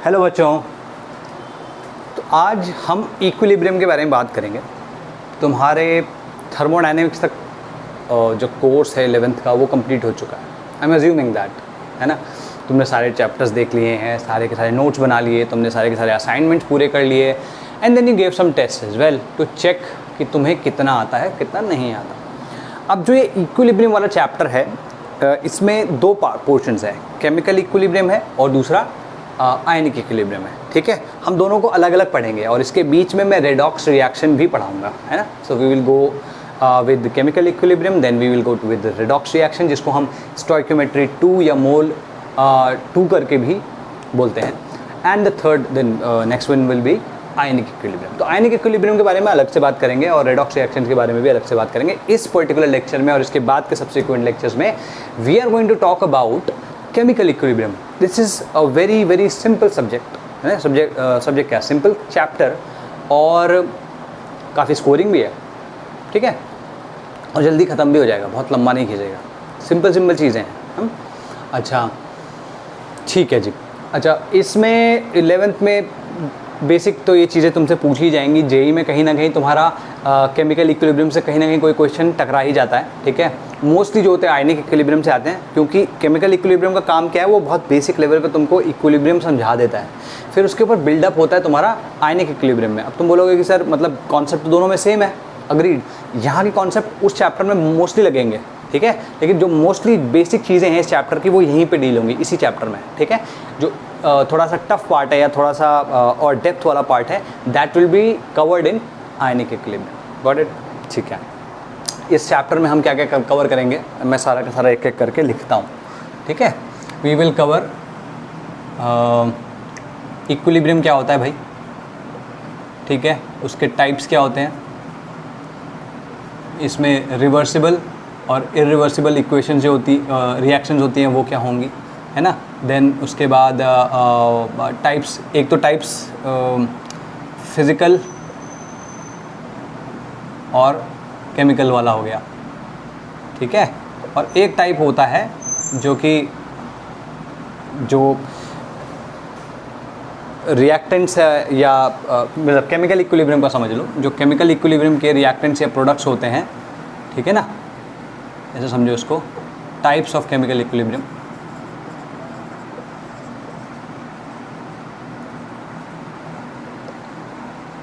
Hello बच्चों, तो आज हम इक्विलिब्रियम के बारे में बात करेंगे। तुम्हारे थर्मोडायनेमिक्स तक जो कोर्स है 11th का वो कंप्लीट हो चुका है। आई एम अज्यूमिंग दैट, है ना। तुमने सारे चैप्टर्स देख लिए हैं, सारे के सारे नोट्स बना लिए, तुमने सारे के सारे असाइनमेंट्स पूरे कर लिए, and then you gave some test as well to check कि तुम्हें कितना आता है कितना नहीं आता। अब जो ये इक्विलिब्रियम वाला चैप्टर है इसमें दो पोर्शंस है, केमिकल इक्विलिब्रियम है और दूसरा आयनिक इक्विलिब्रियम है। ठीक है, हम दोनों को अलग अलग पढ़ेंगे और इसके बीच में मैं रेडॉक्स रिएक्शन भी पढ़ाऊंगा, है ना। So we will go with chemical equilibrium, then we will go with redox reaction, जिसको हम स्टोइकियोमेट्री 2 या मोल 2 करके भी बोलते हैं। And the third then next one will be ionic equilibrium. तो आयनिक इक्विलिब्रियम के बारे में अलग से बात करेंगे और रेडॉक्स रिएक्शन के बारे में भी अलग से बात करेंगे इस पर्टिकुलर लेक्चर में। और इसके बाद के सब्सिक्वेंट लेक्चर्स में we are going to talk about chemical equilibrium. This is a very very simple subject, है। सब्जेक्ट क्या, सिंपल चैप्टर, और काफ़ी स्कोरिंग भी है। ठीक है, और जल्दी ख़त्म भी हो जाएगा, बहुत लंबा नहीं खींचेगा। सिंपल चीज़ें हैं। अच्छा ठीक है जी। अच्छा, इसमें 11th में बेसिक तो ये चीज़ें तुमसे पूछ ही जाएंगी। जेई में कहीं ना कहीं तुम्हारा केमिकल इक्विलिब्रियम से कहीं ना कहीं कोई क्वेश्चन टकरा ही जाता है। ठीक है, मोस्टली जो होते हैं आयनिक इक्विलिब्रियम से आते हैं, क्योंकि केमिकल इक्विलिब्रियम का काम क्या है, वो बहुत बेसिक लेवल पे तुमको इक्विलिब्रियम समझा देता है, फिर उसके ऊपर बिल्डअप होता है तुम्हारा आयनिक इक्विलिब्रियम में। अब तुम बोलोगे कि सर मतलब कॉन्सेप्ट तो दोनों में सेम है, अग्रीड। यहाँ के कॉन्सेप्ट उस चैप्टर में मोस्टली लगेंगे, ठीक है, लेकिन जो मोस्टली बेसिक चीज़ें हैं इस चैप्टर की वो यहीं पे डील होंगी, इसी चैप्टर में। ठीक है, जो थोड़ा सा टफ पार्ट है या थोड़ा सा और डेप्थ वाला पार्ट है, that will be covered in ionic equilibrium. Got it? ठीक है, इस चैप्टर में हम क्या क्या कवर करेंगे, मैं सारा का सारा एक एक करके लिखता हूँ। ठीक है, वी विल कवर इक्विलिब्रियम क्या होता है भाई, ठीक है, उसके टाइप्स क्या होते हैं, इसमें रिवर्सिबल और इरिवर्सिबल इक्वेशन जो होती रिएक्शंस होती हैं वो क्या होंगी, है ना। देन उसके बाद टाइप्स, एक तो टाइप्स फिज़िकल और केमिकल वाला हो गया, ठीक है, और एक टाइप होता है जो कि जो रिएक्टेंट्स है या मतलब केमिकल इक्विलिब्रियम का समझ लो, जो केमिकल इक्विलिब्रियम के रिएक्टेंट्स या प्रोडक्ट्स होते हैं, ठीक है ना, ऐसे समझो उसको, टाइप्स ऑफ केमिकल इक्विलिब्रियम।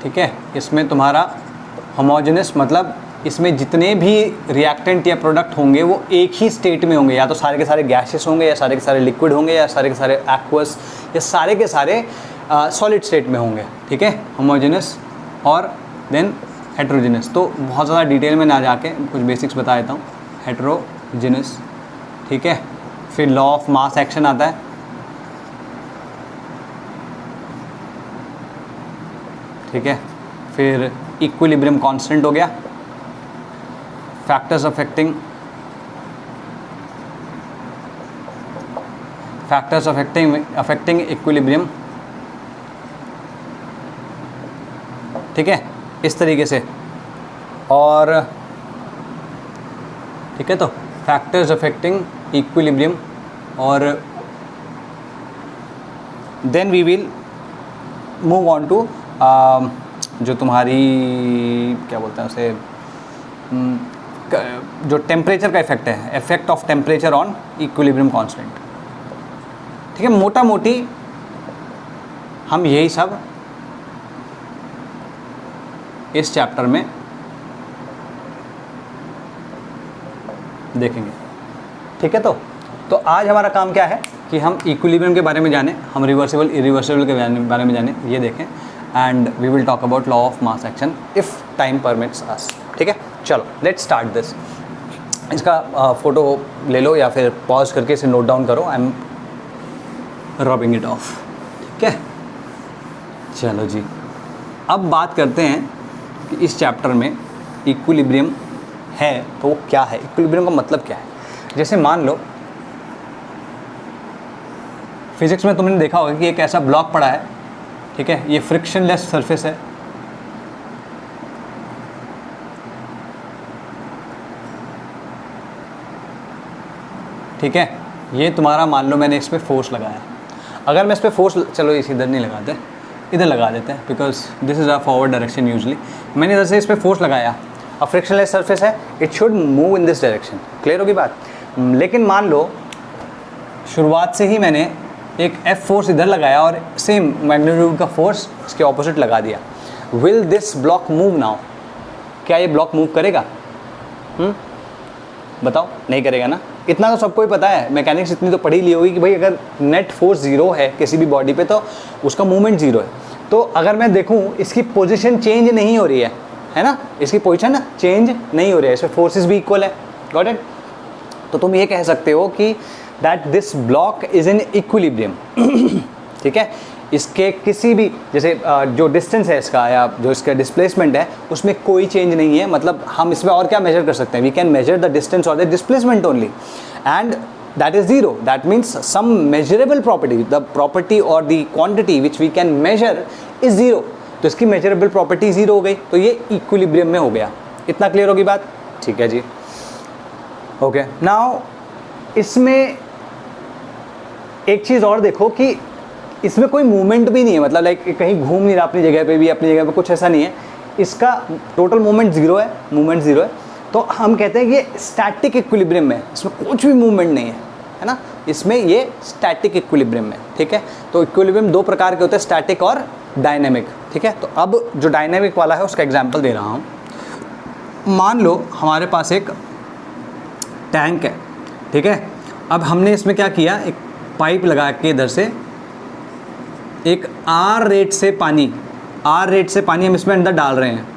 ठीक है, इसमें तुम्हारा होमोजेनस मतलब इसमें जितने भी रिएक्टेंट या प्रोडक्ट होंगे वो एक ही स्टेट में होंगे, या तो सारे के सारे गैसेस होंगे, या सारे के सारे लिक्विड होंगे, या सारे के सारे एक्वस, या सारे के सारे सॉलिड स्टेट में होंगे। ठीक है, होमोजेनस और देन हेट्रोजेनस। तो बहुत ज़्यादा डिटेल में ना जाके कुछ बेसिक्स बता देता हूँ। हेट्रोजेनस, ठीक है, फिर लॉ ऑफ मास एक्शन आता है, ठीक है, फिर इक्विलिब्रियम कांस्टेंट हो गया, फैक्टर्स अफेक्टिंग इक्विलिब्रियम, ठीक है, इस तरीके से। और ठीक है, तो फैक्टर्स अफेक्टिंग इक्विलिब्रियम, और then we will move on to जो तुम्हारी क्या बोलते हैं उसे, जो टेम्परेचर का इफेक्ट है, effect of temperature on equilibrium constant. ठीक है, मोटा मोटी हम यही सब इस चैप्टर में देखेंगे। ठीक है, तो आज हमारा काम क्या है कि हम इक्विलिब्रियम के बारे में जानें, हम रिवर्सिबल इरिवर्सिबल के बारे में जानें, ये देखें, and we will talk about law of mass action if time permits us. ठीक है, चलो लेट्स स्टार्ट दिस। इसका फ़ोटो ले लो या फिर पॉज करके इसे नोट डाउन करो। I am rubbing it of. ठीक है, चलो जी, अब बात करते हैं कि इस चैप्टर में इक्विलिब्रियम है तो वो क्या है, इक्विलिब्रियम का मतलब क्या है। जैसे मान लो फिजिक्स में तुमने देखा होगा कि एक ऐसा ब्लॉक पड़ा है, ठीक है, ये फ्रिक्शनलेस सरफेस है, ठीक है, ये तुम्हारा मान लो मैंने इस पर फोर्स लगाया। अगर मैं इस पर फोर्स, चलो इस इधर नहीं लगाते, इधर लगा देते हैं because this is a forward direction usually. मैंने इधर से इस पर फोर्स लगाया, अब फ्रिक्शनलेस सरफेस है, it should move in this direction. Clear होगी बात? लेकिन मान लो शुरुआत से ही मैंने एक F फोर्स इधर लगाया और सेम मैग्नीट्यूड का फोर्स इसके ऑपोजिट लगा दिया, will this block move now? क्या ये ब्लॉक मूव करेगा? बताओ, नहीं करेगा ना। इतना तो सबको ही पता है, मैकेनिक्स इतनी तो पढ़ी ली होगी कि भाई अगर नेट फोर्स ज़ीरो है किसी भी बॉडी पे तो उसका मूवमेंट ज़ीरो है। तो अगर मैं देखूँ इसकी पोजीशन चेंज नहीं हो रही है ना, इसकी पोजीशन चेंज नहीं हो रही है, इसमें फोर्सेस भी इक्वल है। Got it? तो तुम ये कह सकते हो कि that this block is in equilibrium. ठीक है, इसके किसी भी जैसे जो डिस्टेंस है इसका या जो इसका डिस्प्लेसमेंट है उसमें कोई चेंज नहीं है। मतलब हम इसमें और क्या मेजर कर सकते हैं? We can measure the distance और the displacement only and that is zero. That means some measurable property, the property और the quantity which we can measure is zero. तो इसकी मेजरेबल प्रॉपर्टी ज़ीरो हो गई, तो ये इक्विलिब्रियम में हो गया। इतना क्लियर होगी बात? ठीक है जी। ओके, नाउ इसमें एक चीज़ और देखो कि इसमें कोई मूवमेंट भी नहीं है, मतलब लाइक कहीं घूम नहीं रहा अपनी जगह पे भी, अपनी जगह पे कुछ ऐसा नहीं है। इसका टोटल मूवमेंट ज़ीरो है, मूवमेंट ज़ीरो है। तो हम कहते हैं कि ये स्टैटिक इक्विलिब्रियम में, इसमें कुछ भी मूवमेंट नहीं है ना, इसमें ये स्टैटिक इक्विलिब्रियम में। ठीक है, तो इक्विलिब्रियम दो प्रकार के होते हैं, स्टैटिक और डायनेमिक। ठीक है, तो अब जो डायनेमिक वाला है उसका एग्जाम्पल दे रहा हूँ। मान लो हमारे पास एक टैंक है, ठीक है। अब हमने इसमें क्या किया, एक पाइप लगा के इधर से एक आर रेट से पानी हम इसमें अंदर डाल रहे हैं।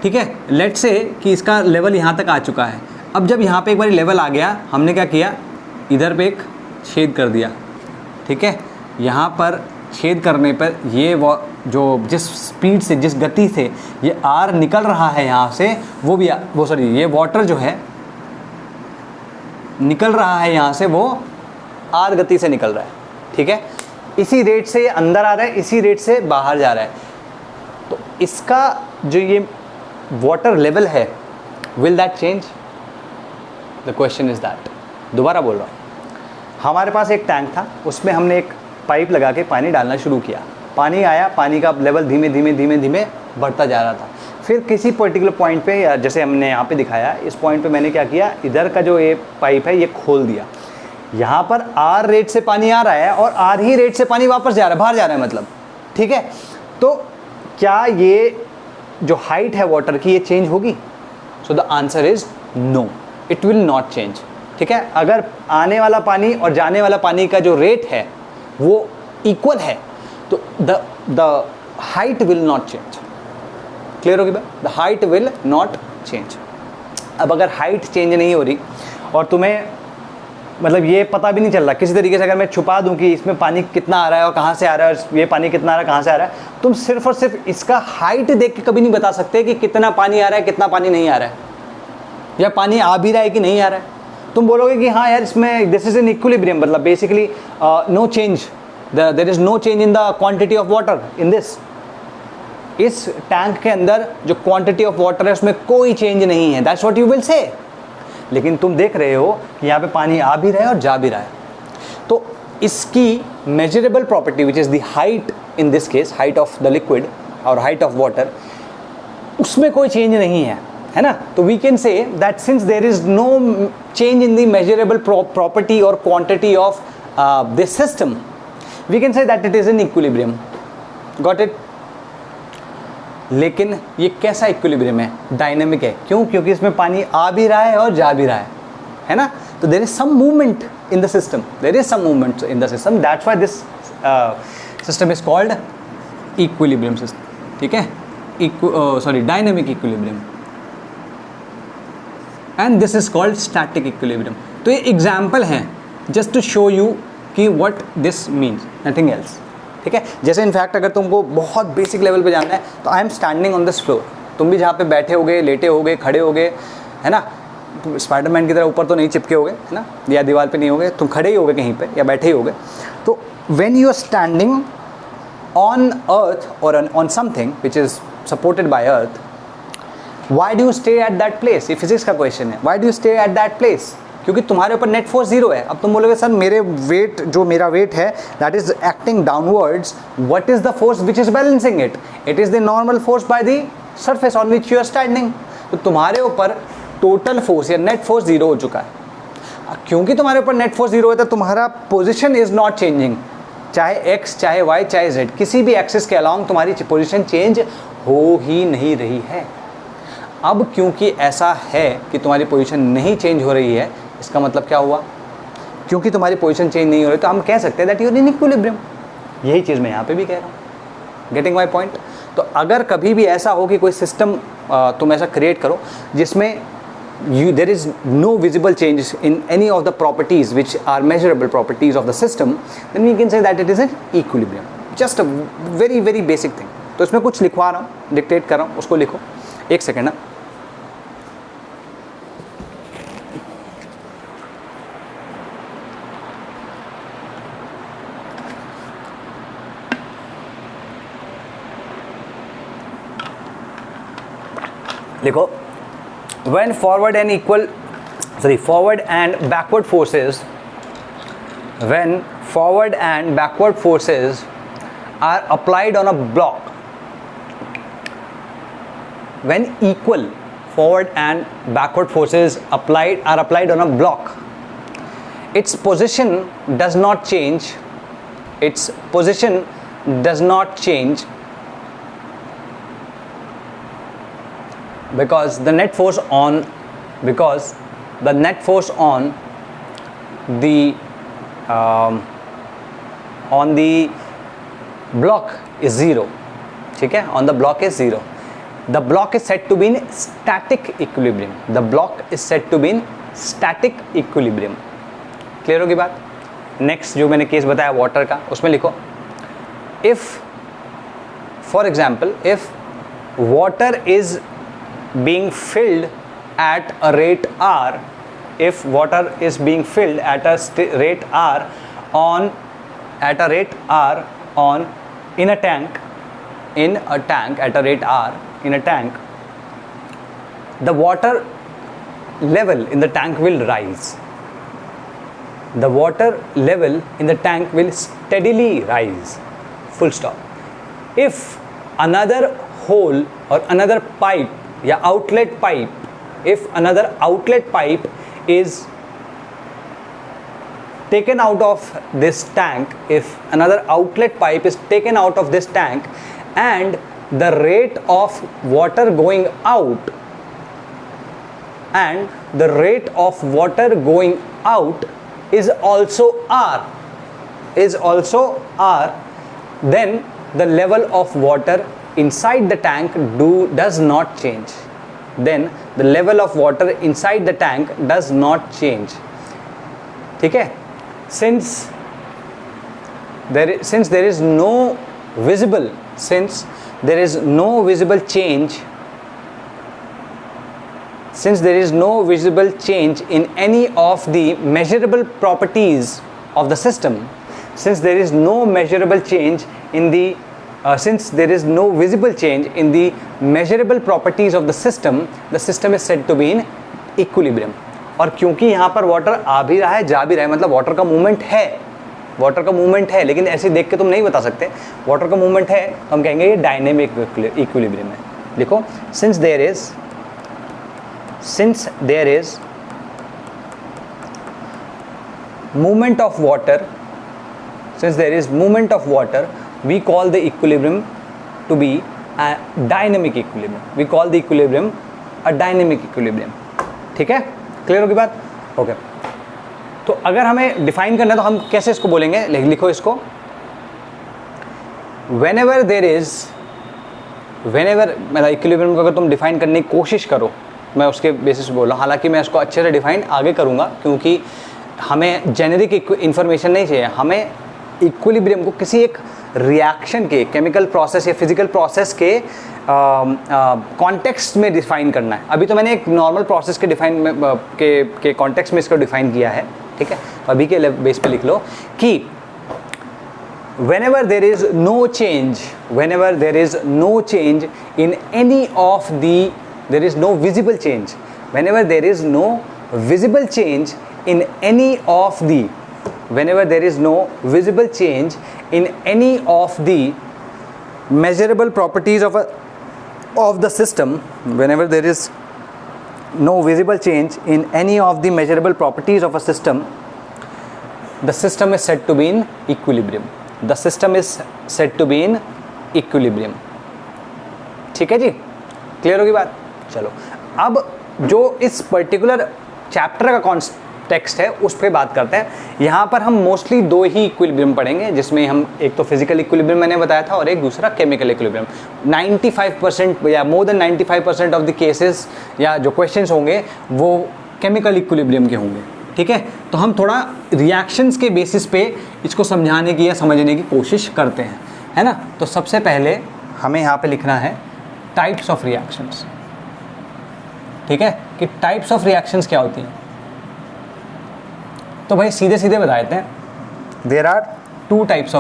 ठीक है, लेट से कि इसका लेवल यहाँ तक आ चुका है। अब जब यहाँ पे एक बार लेवल आ गया, हमने क्या किया, इधर पे एक छेद कर दिया। ठीक है, यहाँ पर छेद करने पर ये वो जो जिस स्पीड से, जिस गति से ये आर निकल रहा है यहाँ से, ये वाटर जो है निकल रहा है यहाँ से, वो आर गति से निकल रहा है। ठीक है, इसी रेट से ये अंदर आ रहा है, इसी रेट से बाहर जा रहा है। तो इसका जो ये वाटर लेवल है, will that change? The question is that. दोबारा बोल रहा हूँ, हमारे पास एक टैंक था, उसमें हमने एक पाइप लगा के पानी डालना शुरू किया। पानी आया, पानी का लेवल धीमे धीमे बढ़ता जा रहा था। फिर किसी पर्टिकुलर पॉइंट पे, या जैसे हमने यहाँ पे दिखाया, इस पॉइंट पे मैंने क्या किया, इधर का जो ये पाइप है ये खोल दिया। यहाँ पर आर रेट से पानी आ रहा है और आर ही रेट से पानी वापस जा रहा है, बाहर जा रहा है मतलब। ठीक है, तो क्या ये जो हाइट है वाटर की, ये चेंज होगी? So the answer is no, it will not change. ठीक है, अगर आने वाला पानी और जाने वाला पानी का जो रेट है वो इक्वल है, तो the height will not change. Clear होगी बात? The height will not change. अब अगर हाइट चेंज नहीं हो रही और तुम्हें मतलब ये पता भी नहीं चल रहा किसी तरीके से, अगर मैं छुपा दूं कि इसमें पानी कितना आ रहा है और कहाँ से आ रहा है, और ये पानी कितना आ रहा है, कहाँ से आ रहा है, तुम सिर्फ और सिर्फ इसका हाइट देख के कभी नहीं बता सकते कि कितना पानी आ रहा है, कितना पानी नहीं आ रहा है, या पानी आ भी रहा है कि नहीं आ रहा है। तुम बोलोगे कि हाँ यार इसमें दिस इज इन इक्विलिब्रियम, मतलब basically no change, there is no change in the quantity of water in this. इस टैंक के अंदर जो क्वांटिटी ऑफ वाटर है उसमें कोई चेंज नहीं है, that's what you will say. लेकिन तुम देख रहे हो कि यहाँ पे पानी आ भी रहा है और जा भी रहा है, तो इसकी measurable property which is the height, in this case height of the liquid और हाइट ऑफ वाटर, उसमें कोई चेंज नहीं है ना। तो we can say that since there is no change in the measurable property और quantity of this system, we can say that it is in equilibrium. Got it? लेकिन ये कैसा इक्विलिब्रियम है? डायनेमिक है। क्यों? क्योंकि इसमें पानी आ भी रहा है और जा भी रहा है ना। तो there is some movement in the system, there is some movement in the system, that's why this system is called equilibrium system. ठीक है, dynamic equilibrium, and this is called static equilibrium. तो ये एग्जाम्पल हैं just to show you कि what this means, nothing else. ठीक है, जैसे in fact अगर तुमको बहुत बेसिक लेवल पे जानना है तो I am standing on this floor, तुम भी जहाँ पे बैठे होगे, लेटे होगे, खड़े होगे, है ना, स्पाइडरमैन की तरह ऊपर तो नहीं चिपके होगे, है ना, या दीवार पे नहीं होगे, तुम खड़े ही होगे कहीं पे या बैठे ही होगे। तो when you are standing on earth और on something which is supported by earth, why do you stay at that place? ये फिजिक्स का क्वेश्चन है, why do you stay at that place? क्योंकि तुम्हारे ऊपर नेट फोर्स जीरो है। अब तुम बोलोगे सर मेरा वेट है that is acting downwards, what is the force which is balancing it? It is the normal force by the surface on which you are standing. तो तुम्हारे ऊपर टोटल फोर्स या नेट फोर्स जीरो हो चुका है। क्योंकि तुम्हारे ऊपर नेट फोर्स जीरो है तो तुम्हारा पोजिशन इज नॉट चेंजिंग, चाहे एक्स चाहे वाई चाहे जेड, किसी भी एक्सिस के अलाउंग तुम्हारी पोजिशन चेंज हो ही नहीं रही है। अब क्योंकि ऐसा है कि तुम्हारी पोजीशन नहीं चेंज हो रही है, इसका मतलब क्या हुआ? क्योंकि तुम्हारी पोजीशन चेंज नहीं हो रही तो हम कह सकते हैं that you are in equilibrium. यही चीज़ मैं यहाँ पे भी कह रहा हूँ। Getting my point? तो अगर कभी भी ऐसा हो कि कोई सिस्टम तुम ऐसा क्रिएट करो जिसमें there is no visible changes in any of the properties which are measurable properties of the system, then we can say that it is an equilibrium. Just a very very basic thing. तो इसमें कुछ लिखवा रहा हूँ, dictate कर रहा हूँ, उसको लिखो। एक सेकेंड ना। लिखो, when forward and backward forces are applied on a block, when equal forward and backward forces are applied on a block, its position does not change, because the net force on the block is zero. ठीक है, on the block is zero. The block is said to be in static equilibrium. Clear होगी बात? Next जो मैंने case बताया water का, उसमें लिखो, if for example if water is being filled at a rate r, in a tank at a rate r in a tank, the water level in the tank will rise. The water level in the tank will steadily rise. Full stop. If another hole or another pipe या outlet pipe, if another outlet pipe is taken out of this tank, and the rate of water going out is also r, then the level of water inside the tank does not change. ठीक है? Since there is no visible change in any of the measurable properties of the system, since there is no visible change in the measurable properties of the system is said to be in equilibrium. और क्योंकि यहाँ पर water आ भी रहा है जा भी रहा है, मतलब वाटर का मूवमेंट है, लेकिन ऐसे देख के तुम नहीं बता सकते वाटर का मूवमेंट है, तो हम कहेंगे ये डायनेमिक इक्विलिब्रियम है। लिखो, since there is movement of water, we call the equilibrium to be a dynamic equilibrium. ठीक है? क्लियर होगी बात? ओके। तो अगर हमें डिफाइन करना है तो हम कैसे इसको बोलेंगे? लिखो इसको, whenever मतलब इक्विलिब्रियम को अगर तुम डिफाइन करने की कोशिश करो, मैं उसके बेसिस पे बोल रहा हूँ, हालांकि मैं इसको अच्छे से डिफाइन आगे करूँगा क्योंकि हमें जेनेरिक इन्फॉर्मेशन नहीं चाहिए, हमें इक्विलिब्रियम को किसी एक रिएक्शन के, केमिकल प्रोसेस या फिजिकल प्रोसेस के कॉन्टेक्स्ट में डिफाइन करना है। अभी तो मैंने एक नॉर्मल प्रोसेस के के कॉन्टेक्स्ट में इसको डिफाइन किया है, ठीक है? अभी के बेस पे लिख लो कि whenever there is no change in any of the, there is no visible change in any of the whenever there is no visible change in any of the measurable properties of the system, whenever there is no visible change in any of the measurable properties of a system, the system is said to be in equilibrium. The system is said to be in equilibrium. ठीक है जी, clear होगी बात? चलो अब जो इस particular chapter का context है उस पर बात करते हैं। यहाँ पर हम मोस्टली दो ही इक्विलिब्रियम पढ़ेंगे, जिसमें हम एक तो फिजिकल इक्विलिब्रियम मैंने बताया था और एक दूसरा केमिकल इक्विलिब्रियम। 95% या more than 95% of the cases या जो क्वेश्चंस होंगे वो केमिकल इक्विलिब्रियम के होंगे। ठीक है, तो हम थोड़ा रिएक्शंस के बेसिस पे इसको समझाने की या समझने की कोशिश करते हैं, है ना। तो सबसे पहले हमें यहाँ पे लिखना है टाइप्स ऑफ रिएक्शंस। ठीक है, कि टाइप्स ऑफ रिएक्शंस क्या होती हैं। तो भाई सीधे सीधे बता देते हैं, there are two types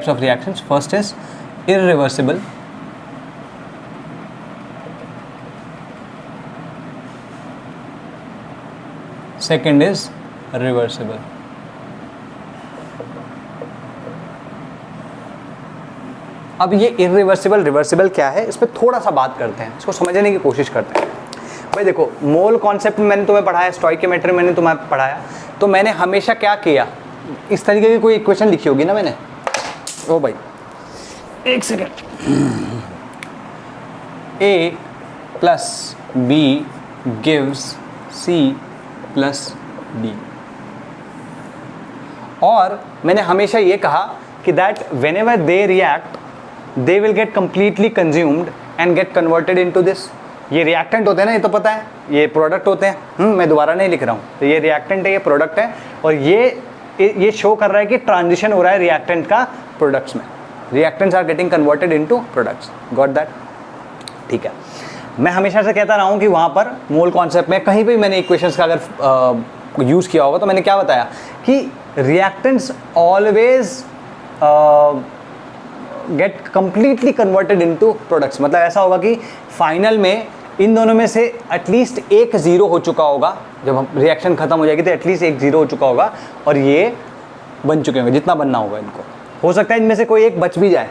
of reactions. First is irreversible, second is reversible. अब ये इररिवर्सिबल रिवर्सिबल क्या है, इस पर थोड़ा सा बात करते हैं, इसको समझने की कोशिश करते हैं। भाई देखो, मोल कॉन्सेप्ट मैंने तुम्हें पढ़ाया, स्टोइकियोमेट्री मैंने तुम्हें पढ़ाया, तो मैंने हमेशा क्या किया, इस तरीके की कोई इक्वेशन लिखी होगी ना मैंने। ओ भाई एक second, A plus B gives C plus D. और मैंने हमेशा ये कहा कि that whenever they react they will get completely consumed and get converted into this. ये रिएक्टेंट होते हैं ना, ये तो पता है, ये प्रोडक्ट होते हैं। मैं दोबारा नहीं लिख रहा हूँ, तो ये रिएक्टेंट है, ये प्रोडक्ट है, और ये शो कर रहा है कि ट्रांजिशन हो रहा है रिएक्टेंट का प्रोडक्ट्स में। Reactants are getting converted into products. Got that? ठीक है, मैं हमेशा से कहता रहा हूँ कि वहाँ पर मोल कॉन्सेप्ट में कहीं भी मैंने इक्वेशंस का अगर यूज़ किया होगा तो मैंने क्या बताया कि reactants always get completely converted into products. मतलब ऐसा होगा कि फाइनल में इन दोनों में से एटलीस्ट एक ज़ीरो हो चुका होगा, जब हम रिएक्शन खत्म हो जाएगी तो एटलीस्ट एक ज़ीरो हो चुका होगा और ये बन चुके होंगे जितना बनना होगा इनको। हो सकता है इनमें से कोई एक बच भी जाए,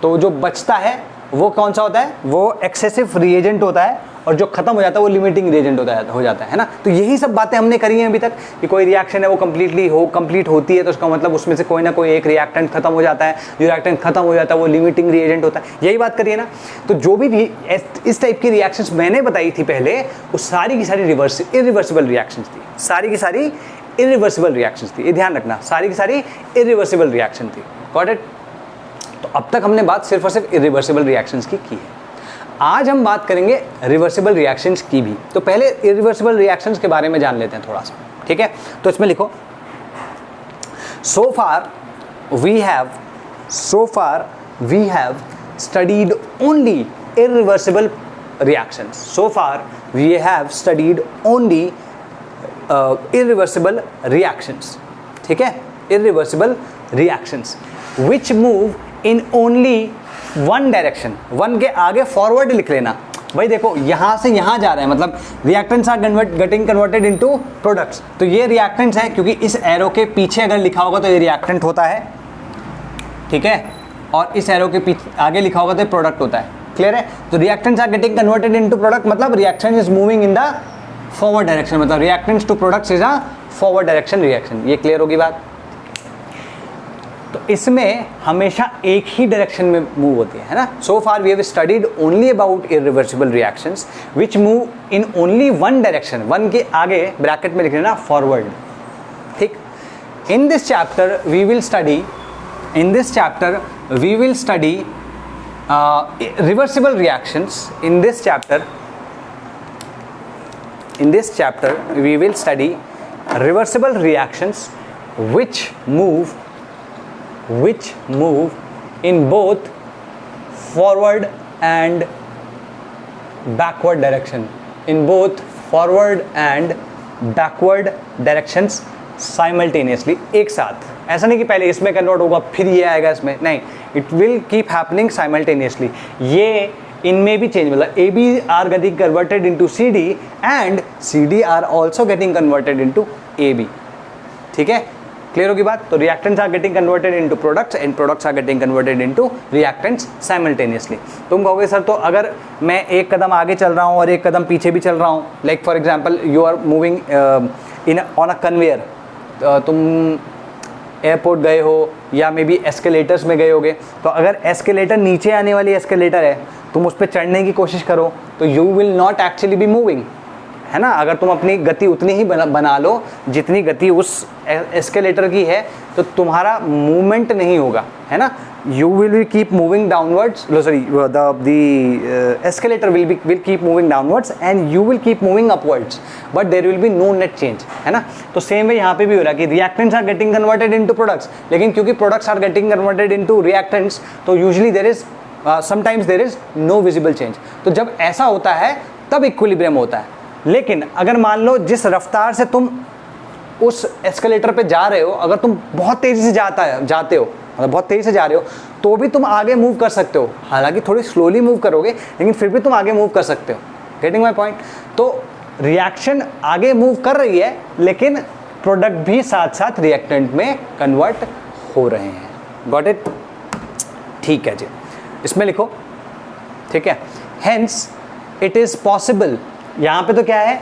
तो जो बचता है वो कौन सा होता है, वो एक्सेसिव रिएजेंट होता है, और जो खत्म हो जाता है वो लिमिटिंग रिएजेंट हो जाता है ना। तो यही सब बातें हमने करी हैं अभी तक कि कोई रिएक्शन है वो कंप्लीट होती है तो उसका मतलब उसमें से कोई ना कोई एक रिएक्टेंट खत्म हो जाता है, जो रिएक्टेंट खत्म हो जाता है वो लिमिटिंग रिएजेंट होता है, यही बात करिए ना। तो जो भी इस टाइप की रिएक्शंस मैंने बताई थी पहले, वो सारी की सारी इरिवर्सिबल रिएक्शंस थी, सारी की सारी इरिवर्सिबल रिएक्शंस थी। ये ध्यान रखना, सारी की सारी इरिवर्सिबल रिएक्शन थी। Got it? तो अब तक हमने बात सिर्फ और सिर्फ इरिवर्सिबल रिएक्शंस की है। आज हम बात करेंगे रिवर्सिबल रिएक्शंस की भी। तो पहले इरिवर्सिबल रिएक्शंस के बारे में जान लेते हैं थोड़ा सा, ठीक है। तो इसमें लिखो, so far we have studied only irreversible reactions. So far we have studied only irreversible reactions, ठीक है। Irreversible reactions which move in only one direction. One के आगे फॉरवर्ड लिख लेना। भाई देखो, यहाँ से यहाँ जा रहे हैं, मतलब reactants are getting converted into products. तो ये रिएक्टेंट्स है, क्योंकि इस एरो के पीछे अगर लिखा होगा तो ये रिएक्टेंट होता है, ठीक है, और इस एरो के पीछे आगे लिखा होगा तो ये प्रोडक्ट होता है। क्लियर है? तो reactants are getting converted into product मतलब reaction is moving in the forward direction, मतलब reactants to products is a forward direction reaction. ये क्लियर होगी बात? तो इसमें हमेशा एक ही डायरेक्शन में मूव होती है ना। So far we have studied only about irreversible reactions which move in only one direction. One के आगे ब्रैकेट में लिख लेना फॉरवर्ड, ठीक। In this chapter we will study reversible reactions. In this chapter we will study reversible reactions which move in both forward and backward direction, in both forward and backward directions simultaneously, एक साथ। ऐसा नहीं कि पहले इसमें convert होगा फिर ये आएगा इसमें, नहीं, it will keep happening simultaneously। ये इनमें भी चेंज, मतलब A B are getting converted into C D and C D are also getting converted into A B. ठीक है, क्लियर होगी बात। तो reactants are getting converted into products and products are getting converted into reactants simultaneously. तुम कहोगे sir तो अगर मैं एक कदम आगे चल रहा हूँ और एक कदम पीछे भी चल रहा हूँ, like for example you are moving in on a conveyor, तुम एयरपोर्ट गए हो या मे बी एस्केलेटर्स में गए होगे, तो अगर एस्केलेटर नीचे आने वाली एस्केलेटर है, तुम उस पर चढ़ने की कोशिश करो तो you will not actually be moving, है ना। अगर तुम अपनी गति उतनी ही बना लो जितनी गति उस एस्केलेटर की है, तो तुम्हारा मूवमेंट नहीं होगा, है ना। You will be keep moving downwards, sorry the escalator will keep moving downwards and you will keep moving upwards, but there will be no net change, है ना। तो सेम वे यहाँ पे भी हो रहा है कि reactants are getting converted into products, लेकिन क्योंकि products are getting converted into reactants, तो usually there is sometimes there is no visible change. तो जब ऐसा होता है तब इक्विलिब्रियम होता है। लेकिन अगर मान लो जिस रफ्तार से तुम उस एस्केलेटर पे जा रहे हो, अगर तुम बहुत तेज़ी से जाते हो, मतलब बहुत तेज़ी से जा रहे हो, तो भी तुम आगे मूव कर सकते हो। हालांकि थोड़ी स्लोली मूव करोगे, लेकिन फिर भी तुम आगे मूव कर सकते हो। Getting my point. तो रिएक्शन आगे मूव कर रही है, लेकिन प्रोडक्ट भी साथ साथ रिएक्टेंट में कन्वर्ट हो रहे हैं। Got it? ठीक है जी, इसमें लिखो। ठीक है, हेंस इट इज़ पॉसिबल। यहाँ पे तो क्या है,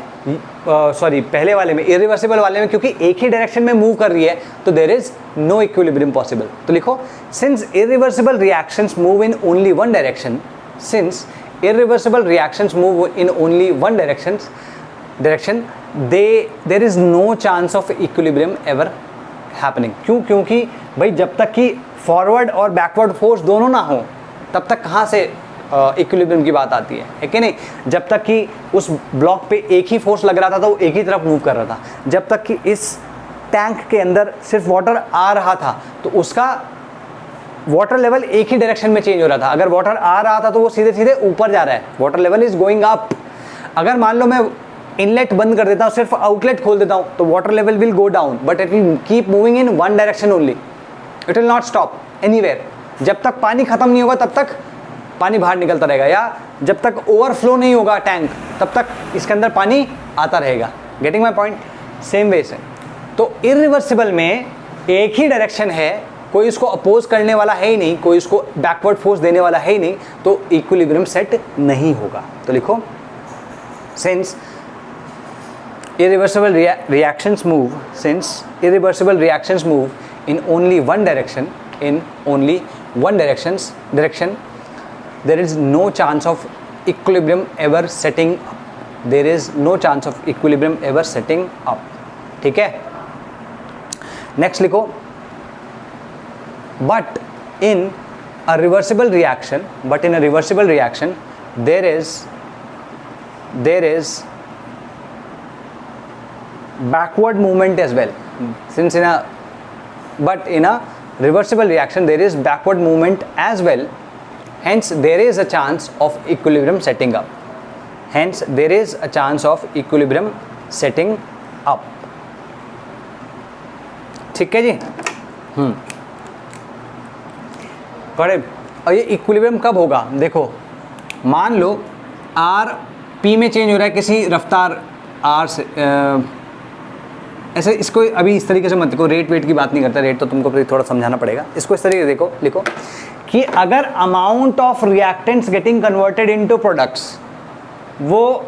सॉरी पहले वाले में, इरिवर्सिबल वाले में, क्योंकि एक ही डायरेक्शन में मूव कर रही है तो there is no equilibrium possible. तो लिखो, since irreversible reactions move in only one direction, since irreversible reactions move in only one direction, there is no chance of equilibrium ever happening. क्यों? क्योंकि भाई जब तक कि फॉरवर्ड और बैकवर्ड फोर्स दोनों ना हो, तब तक कहाँ से इक्विलिब्रियम की बात आती है कि नहीं। जब तक कि उस ब्लॉक पे एक ही फोर्स लग रहा था तो वो एक ही तरफ मूव कर रहा था, जब तक कि इस टैंक के अंदर सिर्फ वाटर आ रहा था तो उसका वाटर लेवल एक ही डायरेक्शन में चेंज हो रहा था। अगर वाटर आ रहा था तो वो सीधे सीधे ऊपर जा रहा है, water level is going up. अगर मान लो मैं इनलेट बंद कर देता हूँ, सिर्फ आउटलेट खोल देता हूँ, तो water level will go down, but it will keep moving in one direction only, it will not stop anywhere. जब तक पानी खत्म नहीं होगा तब तक पानी बाहर निकलता रहेगा, या जब तक ओवरफ्लो नहीं होगा टैंक तब तक इसके अंदर पानी आता रहेगा। Getting my point? Same way से तो इरिवर्सिबल में एक ही डायरेक्शन है, कोई इसको अपोज करने वाला है ही नहीं, कोई इसको बैकवर्ड फोर्स देने वाला है ही नहीं, तो इक्विलिब्रियम सेट नहीं होगा। तो लिखो, since irreversible reactions move, since irreversible reactions move in only one direction, there is no chance of equilibrium ever setting up. There is no chance of equilibrium ever setting up. ठीक है, next लिखो, but in a reversible reaction there is backward movement as well. Since but in a reversible reaction there is backward movement as well, hence there is a chance of equilibrium setting up. ठीक है जी। Correct. और ये equilibrium कब होगा? देखो, मान लो R P में change हो रहा है किसी रफ्तार आर से, ऐसे इसको अभी इस तरीके से मत देखो, रेट वेट की बात नहीं करता, रेट तो तुमको थोड़ा समझाना पड़ेगा। इसको इस तरीके से देखो, लिखो कि अगर amount of reactants getting converted into products वो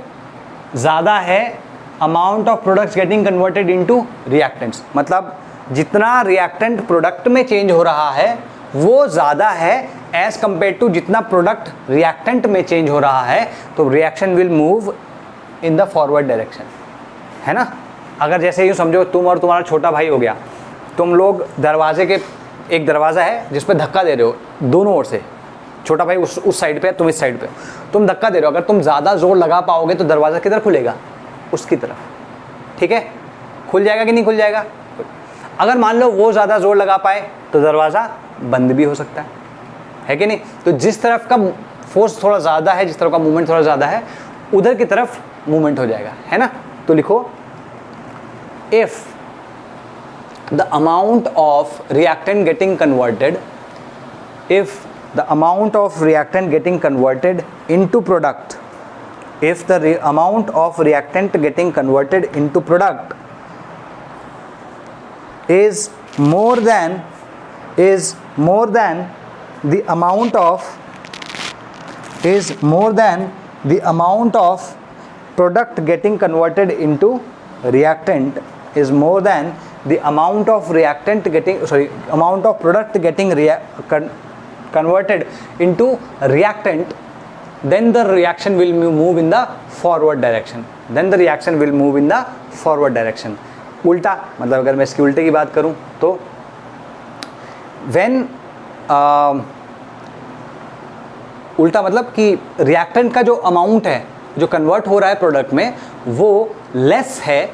ज़्यादा है amount of products getting converted into reactants, मतलब जितना रिएक्टेंट प्रोडक्ट में चेंज हो रहा है वो ज़्यादा है एज कंपेयर टू जितना प्रोडक्ट रिएक्टेंट में चेंज हो रहा है, तो reaction will move in the forward direction, है ना। अगर जैसे यूँ समझो तुम और तुम्हारा छोटा भाई हो गया, तुम लोग दरवाजे के, एक दरवाज़ा है जिस पे धक्का दे रहे हो दोनों ओर से, छोटा भाई उस साइड पे, तुम इस साइड पे, तुम धक्का दे रहे हो, अगर तुम ज़्यादा जोर लगा पाओगे तो दरवाज़ा किधर खुलेगा? उसकी तरफ, ठीक है। खुल जाएगा कि नहीं खुल जाएगा? अगर मान लो वो ज़्यादा जोर लगा पाए तो दरवाज़ा बंद भी हो सकता है कि नहीं। तो जिस तरफ का फोर्स थोड़ा ज़्यादा है, जिस तरफ का मूवमेंट थोड़ा ज़्यादा है, उधर की तरफ मूवमेंट हो जाएगा, है ना। तो लिखो, if the amount of reactant getting converted, if the amount of reactant getting converted into product, if the amount of reactant getting converted into product is more than the amount of product getting converted into reactant is more than the amount of product getting converted into reactant, then the reaction will move in the forward direction. उल्टा मतलब अगर मैं इसके उल्टे की बात करूं तो उल्टा मतलब कि रिएक्टेंट का जो अमाउंट है जो कन्वर्ट हो रहा है प्रोडक्ट में वो लेस है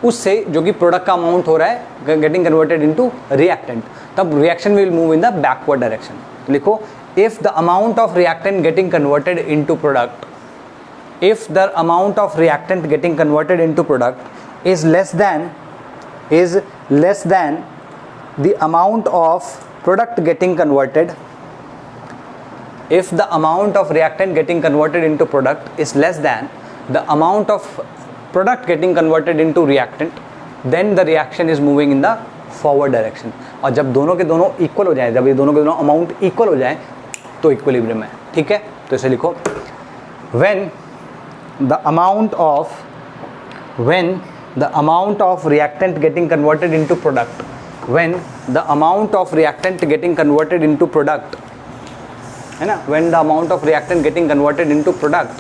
उससे जो कि प्रोडक्ट का अमाउंट हो रहा है गेटिंग कन्वर्टेड इनटू रिएक्टेंट, तब reaction will move in the backward direction. लिखो if the amount of reactant getting converted into product, if the amount of reactant getting converted into product is less than the amount of product getting converted, if the amount of reactant getting converted into product is less than the amount of product getting converted into reactant, then the reaction is moving in the forward direction. और जब दोनों के दोनों equal हो जाए, जब ये दोनों के दोनों अमाउंट इक्वल हो जाए तो इक्विलिब्रियम है. ठीक है, तो इसे लिखो when the amount of reactant getting converted into product, when the amount of reactant getting converted into product है ना, when the amount of reactant getting converted into product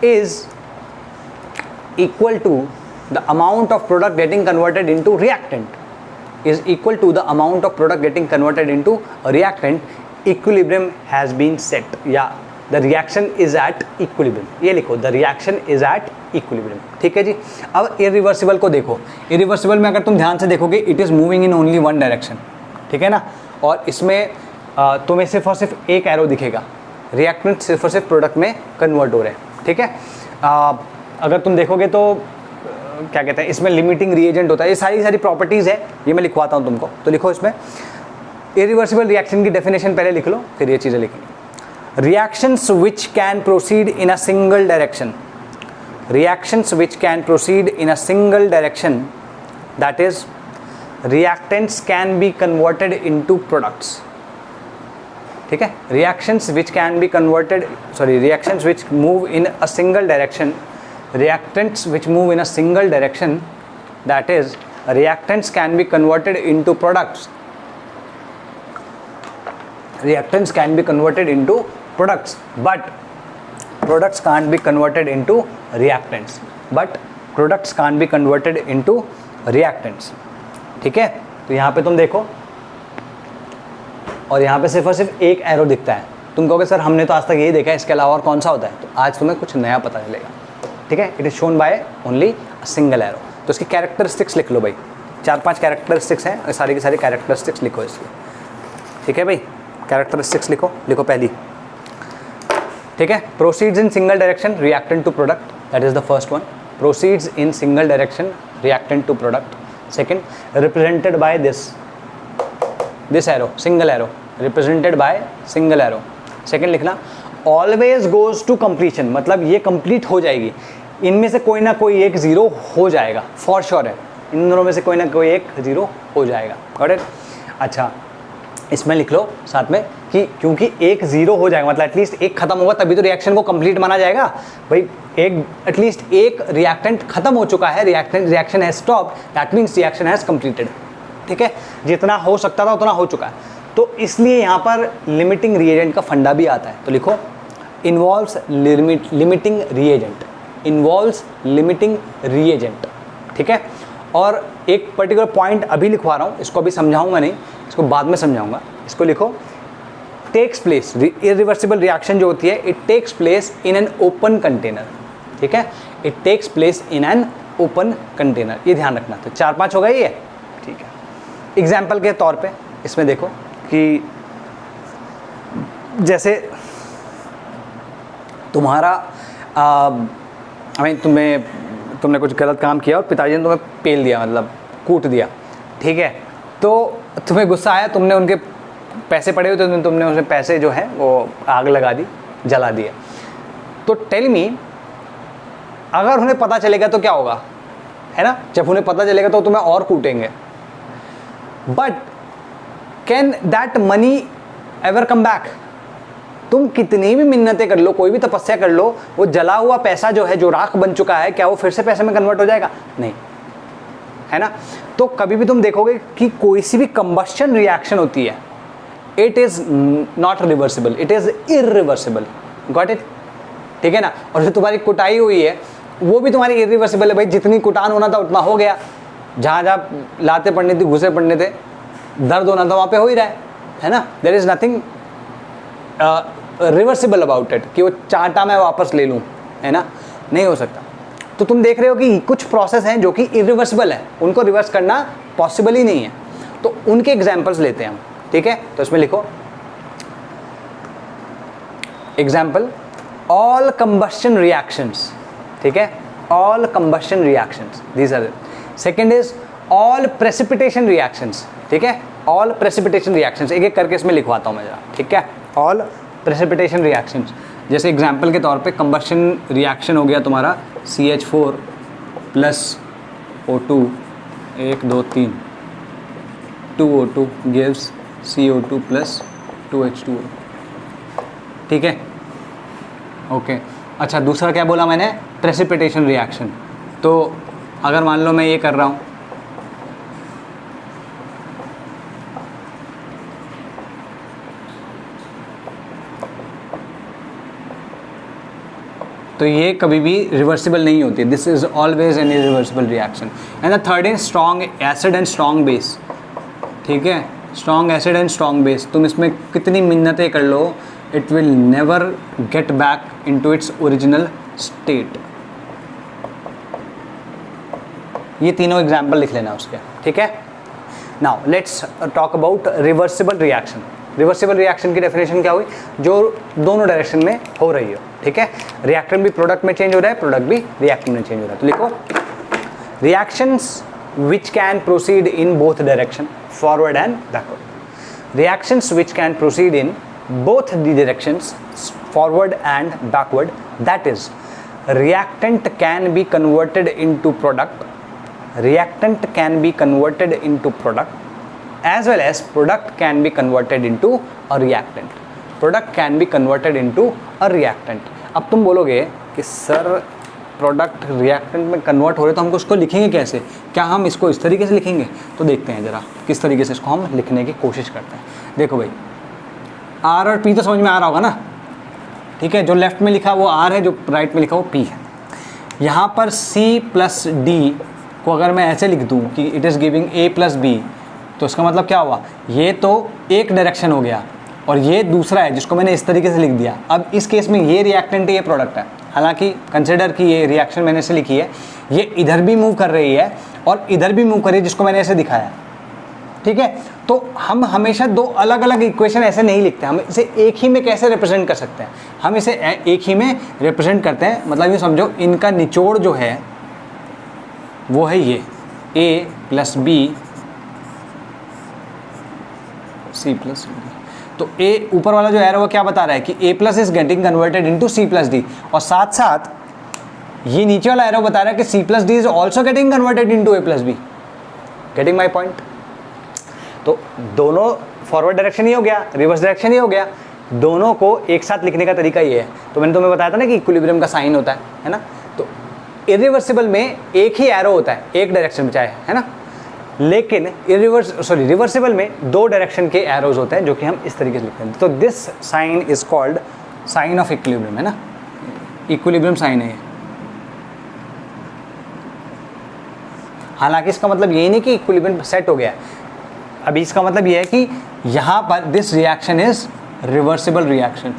is equal to the amount of product getting converted into reactant, is equal to the amount of product getting converted into a reactant, equilibrium has been set. या the reaction is at equilibrium. ये लिखो the reaction is at equilibrium. ठीक है जी. अब irreversible को देखो. irreversible में अगर तुम ध्यान से देखोगे it is moving in only one direction. ठीक है ना, और इसमें तुम्हें सिर्फ और सिर्फ एक एरो दिखेगा. रिएक्टेंट सिर्फ और सिर्फ प्रोडक्ट में कन्वर्ट हो रहे हैं. ठीक है, अगर तुम देखोगे तो क्या कहते हैं इसमें लिमिटिंग रिएजेंट होता है. ये सारी प्रॉपर्टीज़ है, ये मैं लिखवाता हूँ तुमको. तो लिखो इसमें इरिवर्सिबल रिएक्शन की डेफिनेशन पहले लिख लो, फिर ये चीज़ें लिखेंगे. Reactions which can proceed in a single direction, reactions which can proceed in a single direction, that is reactants can be converted into products. ठीक है, reactions which move in a single direction, reactants which move in a single direction, that is reactants can be converted into products. Reactants can be converted into products, but products can't be converted into reactants. ठीक है, तो यहाँ पे तुम देखो और यहाँ पे सिर्फ और सिर्फ एक एरो दिखता है. तुम कहोगे सर हमने तो आज तक यही देखा है, इसके अलावा और कौन सा होता है? तो आज तुम्हें कुछ नया पता चलेगा. ठीक है, it is shown by only a single arrow. तो इसकी कैरेक्टरिस्टिक्स लिख लो भाई. 4-5 कैरेक्टरिस्टिक्स हैं, सारी की सारी कैरेक्टरिस्टिक्स लिखो इसकी. ठीक है भाई, कैरेक्टरिस्टिक्स लिखो पहली. ठीक है, proceeds in single direction reactant to product, that is the first one. Proceeds in single direction reactant to product. Second, represented by this arrow, single arrow, represented by single arrow. Second लिखना always goes to completion, मतलब ये complete हो जाएगी. इनमें से कोई ना कोई एक जीरो हो जाएगा, फॉर श्योर है. इन दोनों में से कोई ना कोई एक जीरो हो जाएगा. Got it. अच्छा, इसमें लिख लो साथ में कि क्योंकि एक जीरो हो जाएगा मतलब एटलीस्ट एक खत्म होगा तभी तो रिएक्शन को कंप्लीट माना जाएगा भाई. एक एटलीस्ट एक रिएक्टेंट खत्म हो चुका है, reaction has stop, that means reaction has completed. ठीक है, जितना हो सकता था उतना हो चुका है. तो इसलिए यहाँ पर लिमिटिंग रिएजेंट का फंडा भी आता है. तो लिखो involves limiting reagent, involves limiting reagent. ठीक है, और एक पर्टिकुलर पॉइंट अभी लिखवा रहा हूँ, इसको अभी समझाऊंगा नहीं, इसको बाद में समझाऊंगा. इसको लिखो टेक्स प्लेस, इरिवर्सिबल रिएक्शन जो होती है it takes place in an open container. ठीक है, it takes place in an open container, ये ध्यान रखना. तो 4-5 हो गई है. ठीक है, एग्जाम्पल के तौर पे इसमें देखो कि जैसे तुम्हारा तुमने कुछ गलत काम किया और पिताजी ने तुम्हें पेल दिया, मतलब कूट दिया. ठीक है, तो तुम्हें गुस्सा आया, तुमने उनके पैसे पड़े हुए तो तुमने उसे पैसे जो है वो आग लगा दी, जला दिया। तो टेल मी, अगर उन्हें पता चलेगा तो क्या होगा, है ना? जब उन्हें पता चलेगा तो तुम्हें और कूटेंगे। But can that money ever come back? तुम कितनी भी मिन्नतें कर लो, कोई भी तपस्या कर लो, वो जला हुआ पैसा जो है, जो राख बन चुका है, क्या वो फिर से पैसे में कन्वर्ट हो जाएगा? नहीं, है ना? तो कभी भी तुम देखोगे कि कोई सी भी कंबस्शन रिएक्शन होती है, it is not reversible, it is irreversible. Got it? ठीक है ना? और जो तुम्हारी कुटाई हुई है वो भी तुम्हारी इरिवर्सिबल है भाई। जितनी कुटान होना था उतना हो गया, जहाँ जहाँ लाते पड़ने थी, घुसे पड़ने थे, दर्द होना था वहाँ पे हो ही रहा है ना? There is nothing reversible about it कि वो चाटा मैं वापस ले लूँ, है ना? नहीं हो सकता। तो तुम देख रहे हो कि कुछ प्रोसेस हैं जो कि इरिवर्सिबल है, उनको रिवर्स करना पॉसिबल ही नहीं है। तो उनके एग्जाम्पल्स लेते हैं हम, ठीक है? तो इसमें लिखो एग्जाम्पल, ऑल कंबस्शन रिएक्शंस, ठीक है? All combustion reactions, these are. Second is all precipitation reactions, ठीक है? ऑल प्रेसिपिटेशन रिएक्शंस, एक एक करके इसमें लिखवाता हूँ मैं जरा, ठीक है? ऑल प्रेसिपिटेशन रिएक्शंस, जैसे एग्जाम्पल के तौर पे कंबस्शन रिएक्शन हो गया तुम्हारा CH4 plus O2, 1 2 3, 2O2 gives CO2 plus 2H2O, ठीक है? ओके। अच्छा, दूसरा क्या बोला मैंने? Precipitation reaction. तो अगर मान लो मैं ये कर रहा हूँ, तो ये कभी भी रिवर्सिबल नहीं होती। This is always an irreversible reaction. And the third is strong acid and strong base, ठीक है? Strong acid and strong base, तुम इसमें कितनी मिन्नतें कर लो, it will never get back into its original state. ये तीनों एग्जाम्पल लिख लेना उसके, ठीक है? Now let's talk about reversible reaction. Reversible reaction की डेफिनेशन क्या हुई? जो दोनों डायरेक्शन में हो रही हो, ठीक है? रिएक्टर भी प्रोडक्ट में चेंज हो रहा है, प्रोडक्ट भी रिएक्टर में चेंज हो रहा है। तो लिखो reactions which can proceed in both direction, forward and backward. Reactions which can proceed in both the directions, forward and backward, that is reactant can be converted into product, reactant can be converted into product, as well as product can be converted into a reactant, product can be converted into a reactant। अब तुम बोलोगे कि sir product reactant में convert हो रहे तो हमको उसको लिखेंगे कैसे? क्या हम इसको इस तरीके से लिखेंगे? तो देखते हैं ज़रा किस तरीके से इसको हम लिखने की कोशिश करते हैं। देखो भाई, आर और पी तो समझ में आ रहा होगा ना, ठीक है? जो लेफ्ट में लिखा वो आर है, जो राइट में लिखा वो पी है। यहाँ पर सी प्लस डी को अगर मैं ऐसे लिख दूँ कि it is giving A plus B, तो इसका मतलब क्या हुआ? ये तो एक डायरेक्शन हो गया और ये दूसरा है जिसको मैंने इस तरीके से लिख दिया। अब इस केस में ये रिएक्टेंट है, ये प्रोडक्ट है। हालांकि कंसिडर कि ये रिएक्शन मैंने ऐसे लिखी है, ये इधर भी मूव कर रही है और इधर भी मूव कर रही है, जिसको मैंने ऐसे दिखाया, ठीक है? तो हम हमेशा दो अलग अलग इक्वेशन ऐसे नहीं लिखते, हम इसे एक ही में कैसे रिप्रेजेंट कर सकते हैं? हम इसे एक ही में रिप्रेजेंट करते हैं। मतलब ये समझो, इनका निचोड़ जो है वो है ये a plus B C plus D. तो a ऊपर वाला जो एरो वो क्या बता रहा है कि a plus is getting converted into c plus D, और साथ साथ ये नीचे वाला एरो बता रहा है कि c plus D is also getting converted into a plus B. Getting my point? तो दोनों फॉरवर्ड डायरेक्शन ही हो गया, रिवर्स डायरेक्शन ही हो गया, दोनों को एक साथ लिखने का तरीका ये है। तो मैंने तुम्हें बताया था ना कि इक्विलिब्रियम का साइन होता है ना? तो इरिवर्सिबल में एक ही एरो होता है, एक डायरेक्शन में चाहे, है ना? लेकिन रिवर्सिबल में दो डायरेक्शन के एरोज होते हैं जो कि हम इस तरीके से लिखते हैं। तो this sign is called sign of equilibrium, है ना? इक्विलिब्रियम साइन है। हालांकि इसका मतलब यही नहीं कि इक्विलिब्रियम सेट हो गया। अभी इसका मतलब यह है कि यहाँ पर this reaction is reversible reaction,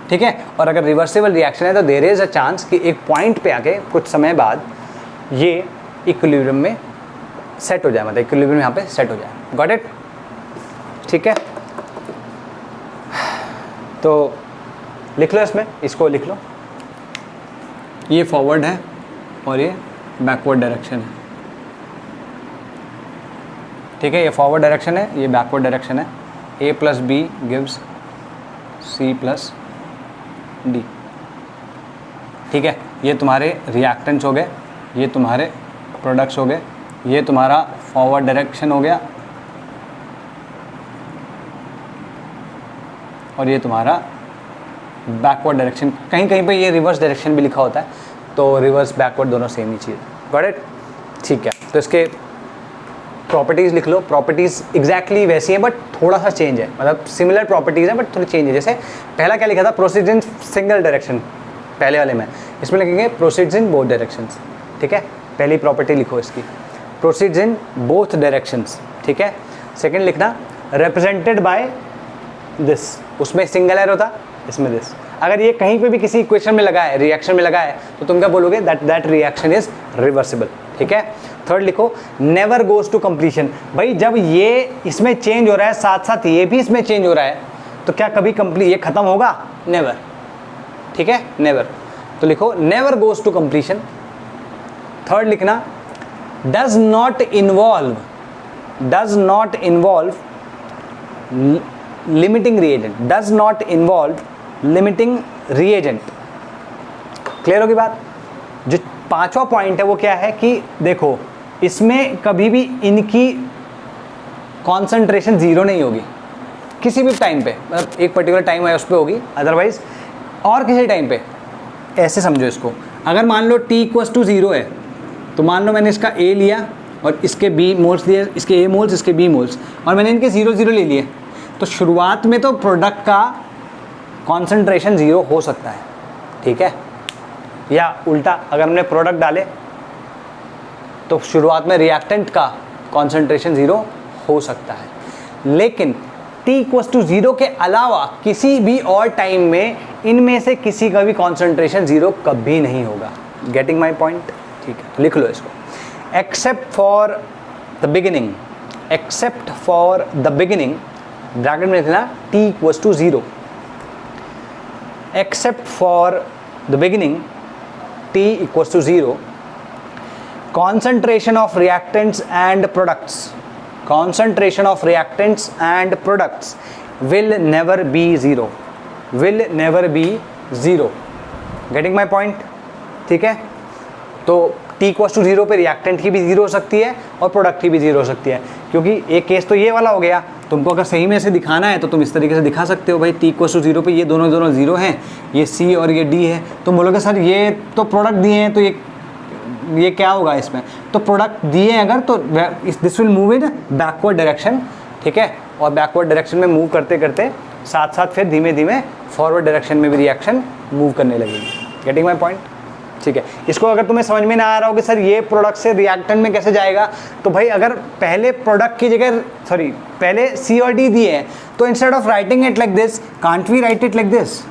ठीक है? और अगर रिवर्सिबल रिएक्शन है तो देयर इज अ चांस कि एक पॉइंट पे आके कुछ समय बाद ये इक्विलिब्रियम में सेट हो जाए, मतलब इक्विलिब्रियम यहाँ पे सेट हो जाए। Got it? ठीक है? तो लिख लो इसमें, इसको लिख लो, ये फॉरवर्ड है और ये बैकवर्ड डायरेक्शन है, ठीक है, ये फॉरवर्ड डायरेक्शन है, ये बैकवर्ड डायरेक्शन है। A plus B gives C plus D. ठीक है, ये तुम्हारे रिएक्टेंट्स हो गए, ये तुम्हारे प्रोडक्ट्स हो गए, ये तुम्हारा फॉरवर्ड डायरेक्शन हो गया और ये तुम्हारा बैकवर्ड डायरेक्शन। कहीं कहीं पे ये रिवर्स डायरेक्शन भी लिखा होता है, तो रिवर्स बैकवर्ड दोनों same he cheese. Got it? ठीक है, तो इसके प्रॉपर्टीज़ लिख लो। प्रॉपर्टीज़ एग्जैक्टली वैसी है बट थोड़ा सा चेंज है, मतलब सिमिलर प्रॉपर्टीज़ है बट थोड़ी चेंज है। जैसे पहला क्या लिखा था, प्रोसीड्स इन सिंगल डायरेक्शन पहले वाले में, इसमें लिखेंगे प्रोसीड्स इन बोथ डायरेक्शंस। ठीक है, पहली प्रॉपर्टी लिखो इसकी, प्रोसीड्स इन बोथ डायरेक्शंस। ठीक है, सेकंड लिखना रिप्रेजेंटेड बाय दिस, उसमें सिंगल एरो था, इसमें दिस। अगर ये कहीं पे भी किसी इक्वेशन में लगा है, रिएक्शन में लगा है, तो तुम क्या बोलोगे, दैट रिएक्शन इज रिवर्सिबल। ठीक है, थर्ड लिखो नेवर गोज टू कंप्लीशन। भाई जब ये इसमें चेंज हो रहा है साथ साथ ये भी इसमें चेंज हो रहा है, तो क्या कभी ये खत्म होगा? नेवर। ठीक है, नेवर। तो लिखो never goes to completion. Third लिखना does not involve limiting reagent, does not involve limiting reagent. Clear होगी बात? जो पांचवा पॉइंट है वो क्या है कि देखो इसमें कभी भी इनकी कॉन्सेंट्रेशन जीरो नहीं होगी किसी भी टाइम पे, मतलब एक पर्टिकुलर टाइम है उस पर होगी, अदरवाइज और किसी टाइम पे। ऐसे समझो इसको, अगर मान लो t इक्वल्स टू 0 है, तो मान लो मैंने इसका a लिया और इसके b मोल्स लिए, इसके a मोल्स इसके b मोल्स, और मैंने इनके 0 0 ले लिए, तो शुरुआत में तो प्रोडक्ट का कॉन्सेंट्रेशन 0 हो सकता है। ठीक है, या उल्टा अगर हमने प्रोडक्ट डाले तो शुरुआत में रिएक्टेंट का कॉन्सेंट्रेशन 0 हो सकता है। लेकिन t इक्वल्स टू 0 के अलावा किसी भी और टाइम में इनमें से किसी का भी कॉन्सेंट्रेशन 0 कभी नहीं होगा। Getting my point? ठीक है, लिख लो इसको। Except for the beginning bracket में लिखना t equals to 0। Except for the beginning t equals to 0, concentration of reactants and products will never be zero, getting my point? ठीक है, तो t equals to 0 पे रिएक्टेंट की भी 0 हो सकती है और प्रोडक्ट की भी 0 हो सकती है, क्योंकि एक केस तो ये वाला हो गया। तुमको अगर सही में से दिखाना है तो तुम इस तरीके से दिखा सकते हो, भाई t इक्वल्स टू 0 पे ये दोनों 0 हैं, ये c और ये d है। तुम बोलोगे सर ये तो प्रोडक्ट दिए हैं, तो ये क्या होगा इसमें? तो प्रोडक्ट दिए हैं अगर, तो this will move in backward direction. ठीक है, और बैकवर्ड डायरेक्शन में मूव करते करते साथ साथ फिर धीमे धीमे फॉरवर्ड डायरेक्शन में भी रिएक्शन मूव करने लगेगी। Getting my point? ठीक है, इसको अगर तुम्हें समझ में ना आ रहा हो कि सर ये प्रोडक्ट से रिएक्टेंट में कैसे जाएगा, तो भाई अगर पहले प्रोडक्ट की जगह पहले C और D दिए हैं, तो instead of writing it like this, can't we write it like this?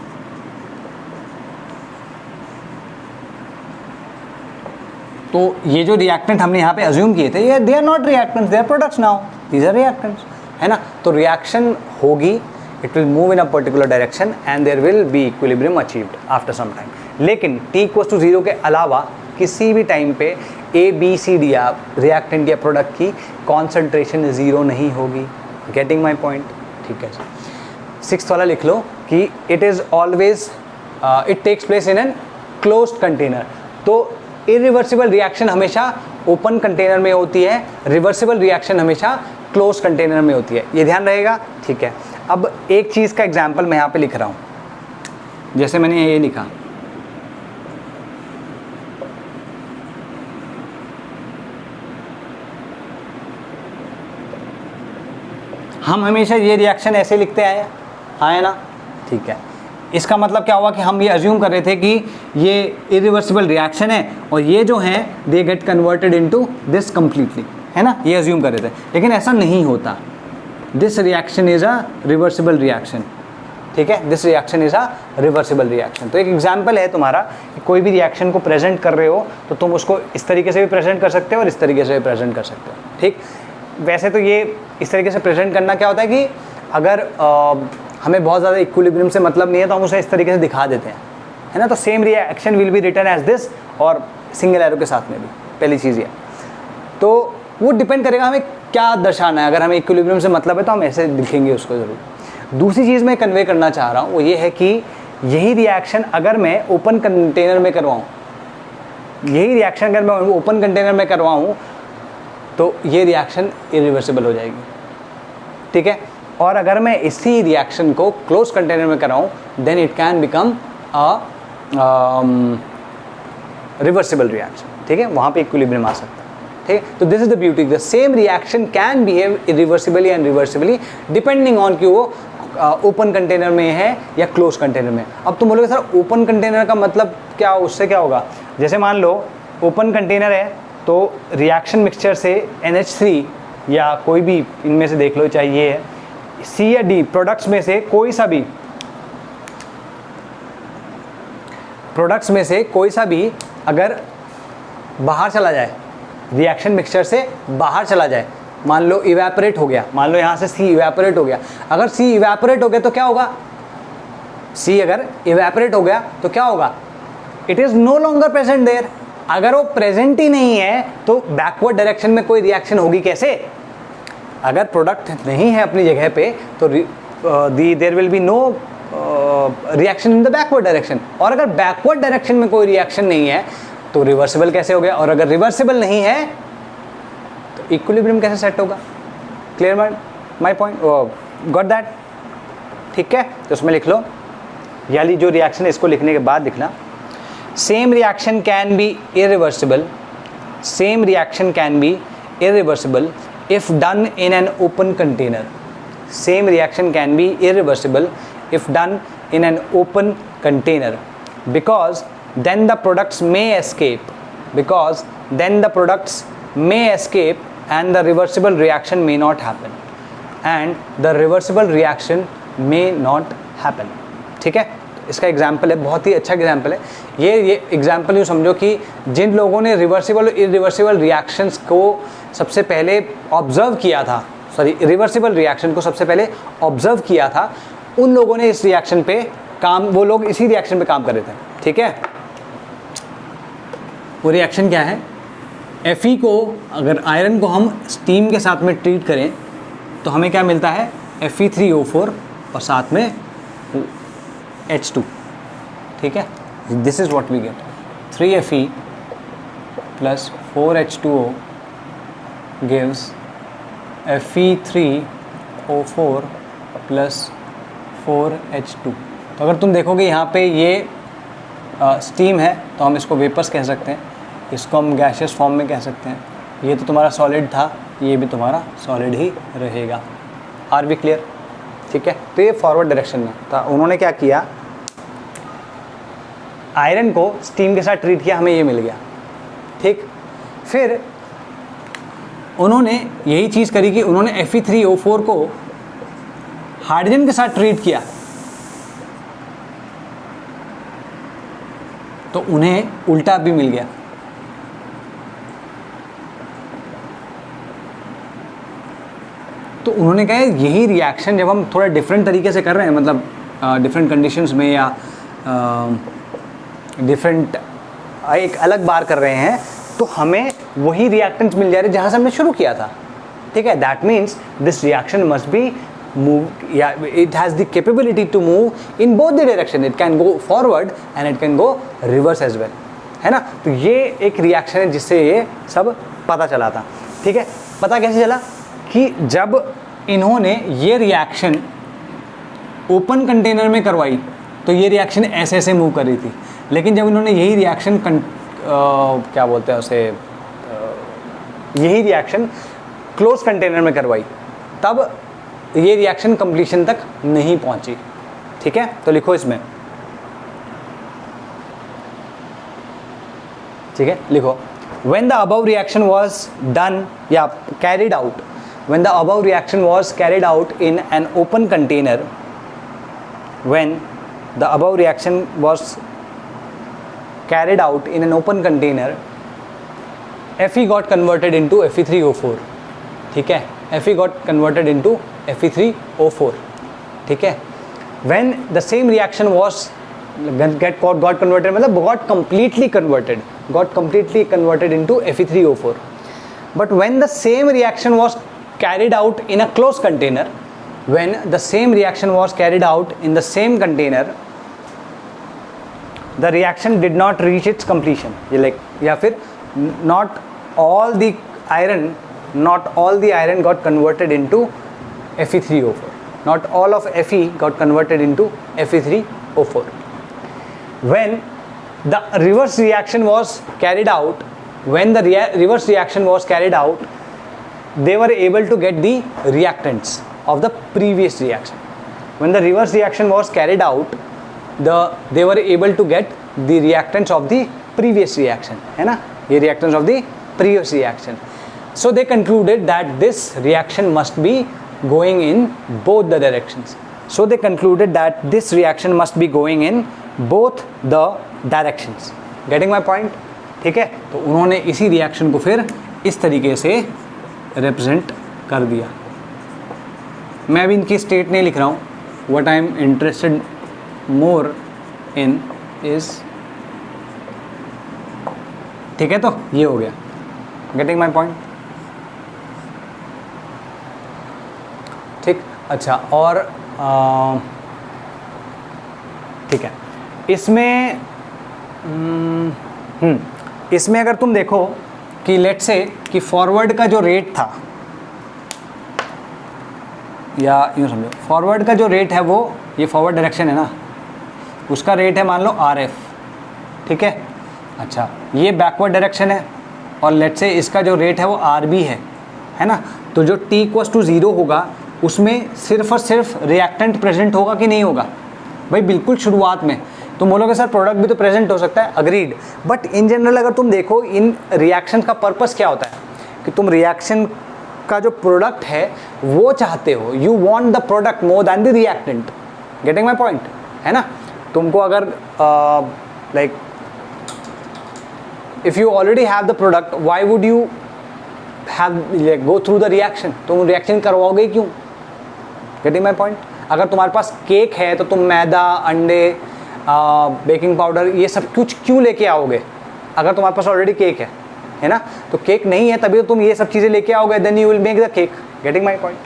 तो ये जो रिएक्टेंट हमने यहाँ पे अज्यूम किए थे, ये they are not reactants, they are products now, these are reactants, है ना? तो रिएक्शन होगी, it will move in a particular direction and there will be equilibrium achieved after some time. लेकिन t इक्वल्स टू 0 के अलावा किसी भी time पे A B C D या रिएक्टेंट या प्रोडक्ट की कॉन्सेंट्रेशन 0 नहीं होगी। Getting my point? ठीक है, 6th वाला लिख लो कि it is always it takes place in an closed container. तो इरिवर्सिबल रिएक्शन हमेशा ओपन कंटेनर में होती है, रिवर्सिबल रिएक्शन हमेशा क्लोज कंटेनर में होती है, ये ध्यान रहेगा। ठीक है, अब एक चीज़ का एग्जाम्पल मैं यहाँ पे लिख रहा हूँ, जैसे मैंने ये लिखा, हम हमेशा ये रिएक्शन ऐसे लिखते आए, हाँ है ना? ठीक है, इसका मतलब क्या हुआ कि हम ये अज्यूम कर रहे थे कि ये इरिवर्सिबल रिएक्शन है और ये जो हैं they get converted into this completely, है ना? ये अज्यूम कर रहे थे, लेकिन ऐसा नहीं होता। This reaction is a reversible reaction. ठीक है, this reaction is a reversible reaction. तो एक एग्जाम्पल है तुम्हारा कि कोई भी रिएक्शन को प्रेजेंट कर रहे हो तो तुम उसको इस तरीके से भी प्रेजेंट कर सकते हो और इस तरीके से भी प्रेजेंट कर सकते हो। ठीक, वैसे तो ये इस तरीके से प्रेजेंट करना क्या होता है कि अगर हमें बहुत ज़्यादा इक्विलिब्रियम से मतलब नहीं है तो हम उसे इस तरीके से दिखा देते हैं, है ना? तो same reaction will be written as this, और सिंगल एरो के साथ में भी, पहली चीज़ ये। तो वो डिपेंड करेगा हमें क्या दर्शाना है, अगर हमें इक्विलिब्रियम से मतलब है तो हम ऐसे लिखेंगे उसको ज़रूर। दूसरी चीज़ मैं कन्वे करना चाह रहा हूँ वो ये है कि यही रिएक्शन अगर मैं ओपन कंटेनर में करवाऊँ, यही रिएक्शन अगर मैं ओपन कंटेनर में करवाऊँ तो ये रिएक्शन इरिवर्सिबल हो जाएगी, ठीक है। और अगर मैं इसी रिएक्शन को क्लोज कंटेनर में कराऊँ then it can become a reversible reaction, ठीक है, वहाँ पे इक्विलिब्रियम आ सकता है, ठीक है। तो this is the beauty, the same reaction can behave irreversibly and reversibly depending on कि वो ओपन कंटेनर में है या क्लोज कंटेनर में। अब तुम बोलोगे सर ओपन कंटेनर का मतलब क्या, उससे क्या होगा? जैसे मान लो ओपन कंटेनर है तो रिएक्शन मिक्सचर से NH3 या कोई भी इनमें से देख लो, चाहे ये है C या D, प्रोडक्ट्स में से कोई सा भी, प्रोडक्ट्स में से कोई सा भी अगर बाहर चला जाए, रिएक्शन मिक्सचर से बाहर चला जाए, मान लो इवेपोरेट हो गया, मान लो यहाँ से C इवेपोरेट हो गया, अगर C इवेपोरेट हो गया तो क्या होगा? C अगर इवेपोरेट हो गया तो क्या होगा? It is no longer present there. अगर वो प्रेजेंट ही नहीं है तो बैकवर्ड डायरेक्शन में कोई रिएक्शन होगी कैसे? अगर प्रोडक्ट नहीं है अपनी जगह पे तो there will be no reaction in the backward direction. और अगर बैकवर्ड डायरेक्शन में कोई रिएक्शन नहीं है तो रिवर्सिबल कैसे हो गया? और अगर रिवर्सिबल नहीं है तो इक्विलिब्रियम कैसे सेट होगा? Clear my point? Got that? ठीक है, तो उसमें लिख लो, यानी जो रिएक्शन है इसको लिखने के बाद लिखना, same reaction can be irreversible, same reaction can be irreversible if done in an open container. Same reaction can be irreversible if done in an open container, because then the products may escape, because then the products may escape and the reversible reaction may not happen, and the reversible reaction may not happen. ठीक है, इसका example है, बहुत ही अच्छा example है ये example यूँ समझो कि जिन लोगों ने रिवर्सिबल और इरिवर्सिबल रिएक्शंस को सबसे पहले ऑब्जर्व किया था, सॉरी रिवर्सिबल रिएक्शन को सबसे पहले ऑब्जर्व किया था, उन लोगों ने इस रिएक्शन पे काम, वो लोग इसी रिएक्शन पे काम कर रहे थे, ठीक है। वो रिएक्शन क्या है? Fe को अगर आयरन को हम स्टीम के साथ में ट्रीट करें तो हमें क्या मिलता है? Fe3O4 और साथ में H2, ठीक है। This is what we get, 3Fe plus 4H2O gives Fe3O4 plus 4H2। तो अगर तुम देखोगे यहाँ पे ये स्टीम है तो हम इसको वेपर्स कह सकते हैं, इसको हम गैशियस फॉर्म में कह सकते हैं, ये तो तुम्हारा सॉलिड था, ये भी तुम्हारा सॉलिड ही रहेगा। Are we clear? ठीक है, तो ये फॉरवर्ड डायरेक्शन में था। उन्होंने क्या किया, आयरन को स्टीम के साथ ट्रीट किया, हमें ये मिल गया, ठीक। फिर उन्होंने यही चीज़ करी कि उन्होंने Fe3O4 को हाइड्रोजन के साथ ट्रीट किया तो उन्हें उल्टा भी मिल गया। तो उन्होंने कहा यही रिएक्शन जब हम थोड़ा डिफरेंट तरीके से कर रहे हैं, मतलब डिफरेंट कंडीशंस में या डिफरेंट एक अलग बार कर रहे हैं तो हमें वही रिएक्टेंट्स मिल जा रहे जहाँ से हमने शुरू किया था, ठीक है। That means this reaction must be move, या it has the capability to move in both the direction, it can go forward and it can go reverse as well, है ना। तो ये एक रिएक्शन है जिससे ये सब पता चला था, ठीक है। पता कैसे चला कि जब इन्होंने ये रिएक्शन ओपन कंटेनर में करवाई तो ये रिएक्शन ऐसे ऐसे मूव कर रही थी, लेकिन जब इन्होंने यही रिएक्शन क्या बोलते हैं उसे, यही रिएक्शन क्लोज कंटेनर में करवाई तब ये रिएक्शन कंप्लीशन तक नहीं पहुंची, ठीक है। तो लिखो इसमें, ठीक है, लिखो when the above reaction was done या carried out, when the above reaction was carried out in an open container, when the above reaction was carried out in an open container, Fe got converted into Fe3O4, ठीक है। Fe got converted into Fe3O4, ठीक है। When the same reaction was got converted मतलब got completely converted into Fe3O4, but when the same reaction was carried out in a closed container, when the same reaction was carried out in the same container, the reaction did not reach its completion. ये like या फिर not all the iron got converted into Fe3O4. Not all of Fe got converted into Fe3O4. When the reverse reaction was carried out, they were able to get the reactants of the previous reaction. When the reverse reaction was carried out, they were able to get the reactants of the previous reaction, है ना, ये reactants of the previous reaction. So they concluded that this reaction must be going in both the directions. So they concluded that this reaction must be going in both the directions. Getting my point? ठीक है, तो उन्होंने इसी reaction को फिर इस तरीके से रिप्रेजेंट कर दिया. मैं भी इनकी स्टेट नहीं लिख रहा हूँ. What I am interested more in is, ठीक है, तो ये हो गया. Getting my point? ठीक, अच्छा, और ठीक है, इसमें अगर तुम देखो कि लेट्स से कि फॉरवर्ड का जो रेट था, या यूँ समझो फॉरवर्ड का जो रेट है वो, ये फॉरवर्ड डायरेक्शन है ना, उसका रेट है मान लो RF, ठीक है. अच्छा, ये बैकवर्ड डायरेक्शन है और लेट्स से इसका जो रेट है वो RB है ना. तो जो T=0 होगा उसमें सिर्फ और सिर्फ रिएक्टेंट प्रेजेंट होगा कि नहीं होगा? भाई बिल्कुल शुरुआत में तुम बोलोगे सर प्रोडक्ट भी तो प्रेजेंट हो सकता है, अग्रीड. बट इन जनरल अगर तुम देखो इन रिएक्शन का पर्पस क्या होता है कि तुम रिएक्शन का जो प्रोडक्ट है वो चाहते हो, you want the product more than the reactant. Getting my point, है ना. तुमको अगर like if you already have the product, why would you have go through the reaction? तुम रिएक्शन करवाओगे क्यों? Getting my point. अगर तुम्हारे पास केक है तो तुम मैदा, अंडे, बेकिंग पाउडर, ये सब कुछ क्यों लेके आओगे अगर तुम्हारे पास ऑलरेडी केक है ना. तो केक नहीं है तभी तो तुम ये सब चीज़ें लेके आओगे, then you will make the cake. Getting my point.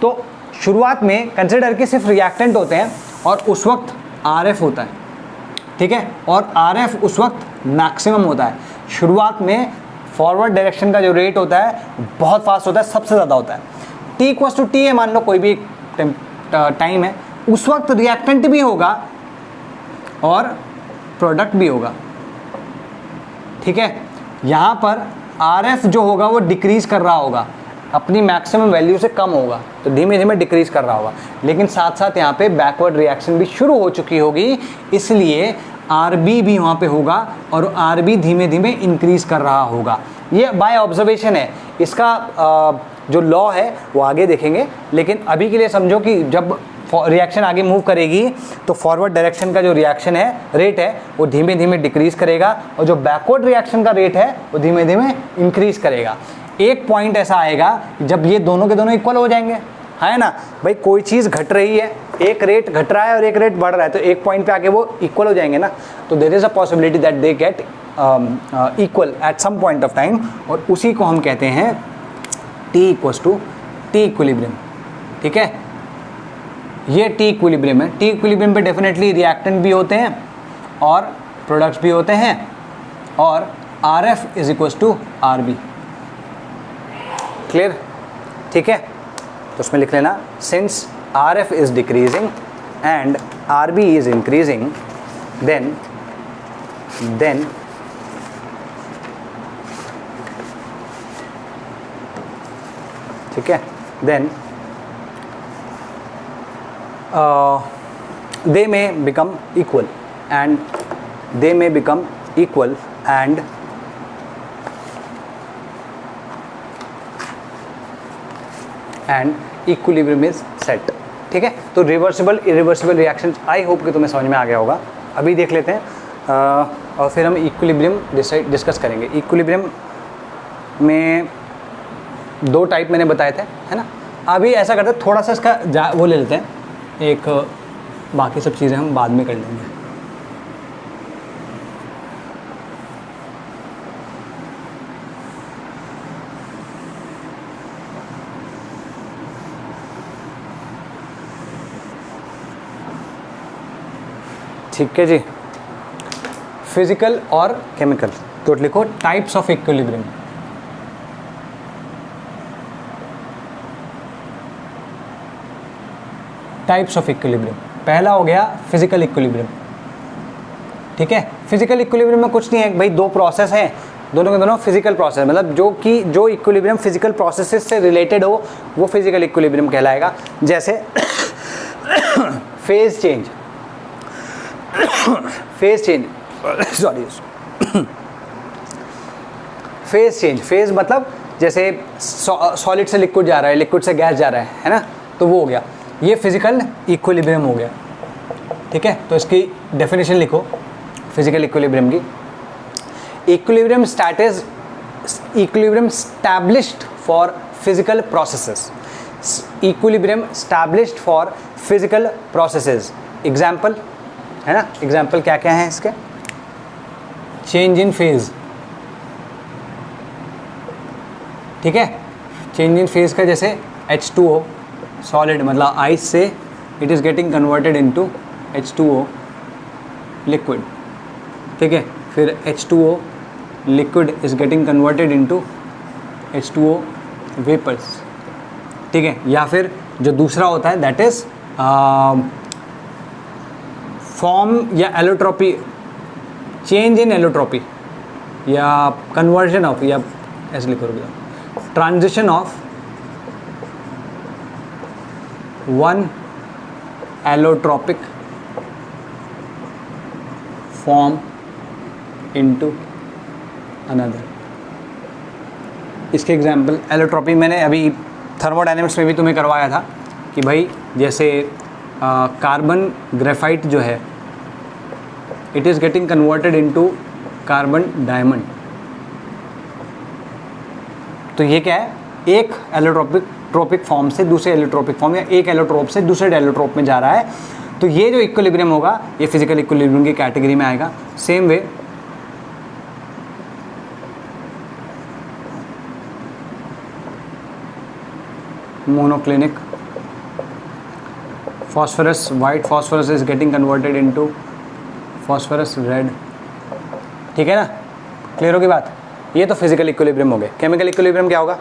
तो शुरुआत में कंसिडर के सिर्फ रिएक्टेंट होते हैं और उस वक्त RF होता है, ठीक है, और RF उस वक्त मैक्सिमम होता है. शुरुआत में फॉरवर्ड डायरेक्शन का जो रेट होता है बहुत फास्ट होता है, सबसे ज़्यादा होता है. T=T है मान लो, कोई भी टाइम है, उस वक्त रिएक्टेंट भी होगा और प्रोडक्ट भी होगा, ठीक है. यहाँ पर RF जो होगा वो डिक्रीज़ कर रहा होगा, अपनी मैक्सिमम वैल्यू से कम होगा, तो धीमे धीमे डिक्रीज़ कर रहा होगा. लेकिन साथ साथ यहाँ पे बैकवर्ड रिएक्शन भी शुरू हो चुकी होगी, इसलिए RB भी वहाँ पे होगा और RB धीमे धीमे इंक्रीज़ कर रहा होगा. ये बाय ऑब्जर्वेशन है, इसका जो लॉ है वो आगे देखेंगे. लेकिन अभी के लिए समझो कि जब रिएक्शन आगे मूव करेगी तो फॉरवर्ड डायरेक्शन का जो रिएक्शन है रेट है वो धीमे धीमे डिक्रीज़ करेगा और जो बैकवर्ड रिएक्शन का रेट है वो धीमे धीमे इंक्रीज़ करेगा. एक पॉइंट ऐसा आएगा जब ये दोनों के दोनों इक्वल हो जाएंगे, है ना. भाई कोई चीज़ घट रही है, एक रेट घट रहा है और एक रेट बढ़ रहा है, तो एक पॉइंट पे आके वो इक्वल हो जाएंगे ना. तो there is a possibility that they get equal at some point of time, और उसी को हम कहते हैं T=T इक्विलिब्रियम. ठीक है, ये T इक्विलिब्रियम है. T इक्विलिब्रियम पे डेफिनेटली रिएक्टेंट भी होते हैं और प्रोडक्ट्स भी होते हैं, और RF = RB. क्लियर? ठीक है, तो उसमें लिख लेना, since RF is decreasing and RB is increasing, then ठीक है, then they may become equal and equilibrium is set. ठीक है, तो reversible irreversible reaction I hope कि तुम्हें समझ में आ गया होगा. अभी देख लेते हैं और फिर हम इक्विलिब्रियम डिस्कस करेंगे. इक्विलिब्रियम में 2 टाइप मैंने बताए थे, है ना. अभी ऐसा करते हैं, थोड़ा सा इसका वो ले लेते हैं, एक बाकी सब चीज़ें हम बाद में कर लेंगे. ठीक है जी। फिजिकल और केमिकल, तो लिखो types of equilibrium. Types of equilibrium, पहला हो गया फिजिकल इक्विलिब्रियम। ठीक है, फिजिकल इक्विलिब्रियम में कुछ नहीं है भाई, दो प्रोसेस हैं, दोनों के दोनों फिजिकल प्रोसेस, मतलब जो इक्विलिब्रियम फिजिकल प्रोसेसेस से रिलेटेड हो वो फिजिकल इक्विलिब्रियम कहलाएगा। जैसे phase change, phase change sorry phase change, phase मतलब जैसे सॉलिड से लिक्विड जा रहा है, लिक्विड से गैस जा रहा है ना, तो वो हो गया, ये फिजिकल इक्विलिब्रियम हो गया। ठीक है, तो इसकी डेफिनेशन लिखो फिजिकल इक्विलिब्रियम की। Equilibrium status, equilibrium established for physical processes, equilibrium established for physical processes. Example है ना, एग्जाम्पल क्या क्या है इसके? चेंज इन फेज, ठीक है, चेंज इन फेज का जैसे H2O सॉलिड मतलब आइस से it is getting converted into H2O liquid. ठीक है, फिर H2O liquid is getting converted into H2O vapours. ठीक है, या फिर जो दूसरा होता है दैट इज फॉर्म या एलोट्रोपी, चेंज इन एलोट्रोपी या कन्वर्जन ऑफ, या ऐसे लिखो, transition of one allotropic form into another. इसके एग्जाम्पल एलोट्रोपी मैंने अभी थर्मोडायनेमिक्स में भी तुम्हें करवाया था कि भाई जैसे कार्बन ग्रेफाइट जो है it is getting converted into carbon diamond. तो ये क्या है, एक एलोट्रोपिक फॉर्म से दूसरे एलोट्रोपिक फॉर्म या एक एलोट्रोप से दूसरे एलोट्रोप में जा रहा है, तो ये जो इक्विलिब्रियम होगा ये फिजिकल इक्विलिब्रियम की कैटेगरी में आएगा। Same way monoclinic phosphorus, white phosphorus is getting converted into phosphorus red। ठीक है ना, क्लियर होगी बात? ये तो फिजिकल इक्विलिब्रियम हो गए। केमिकल इक्विलिब्रियम क्या होगा?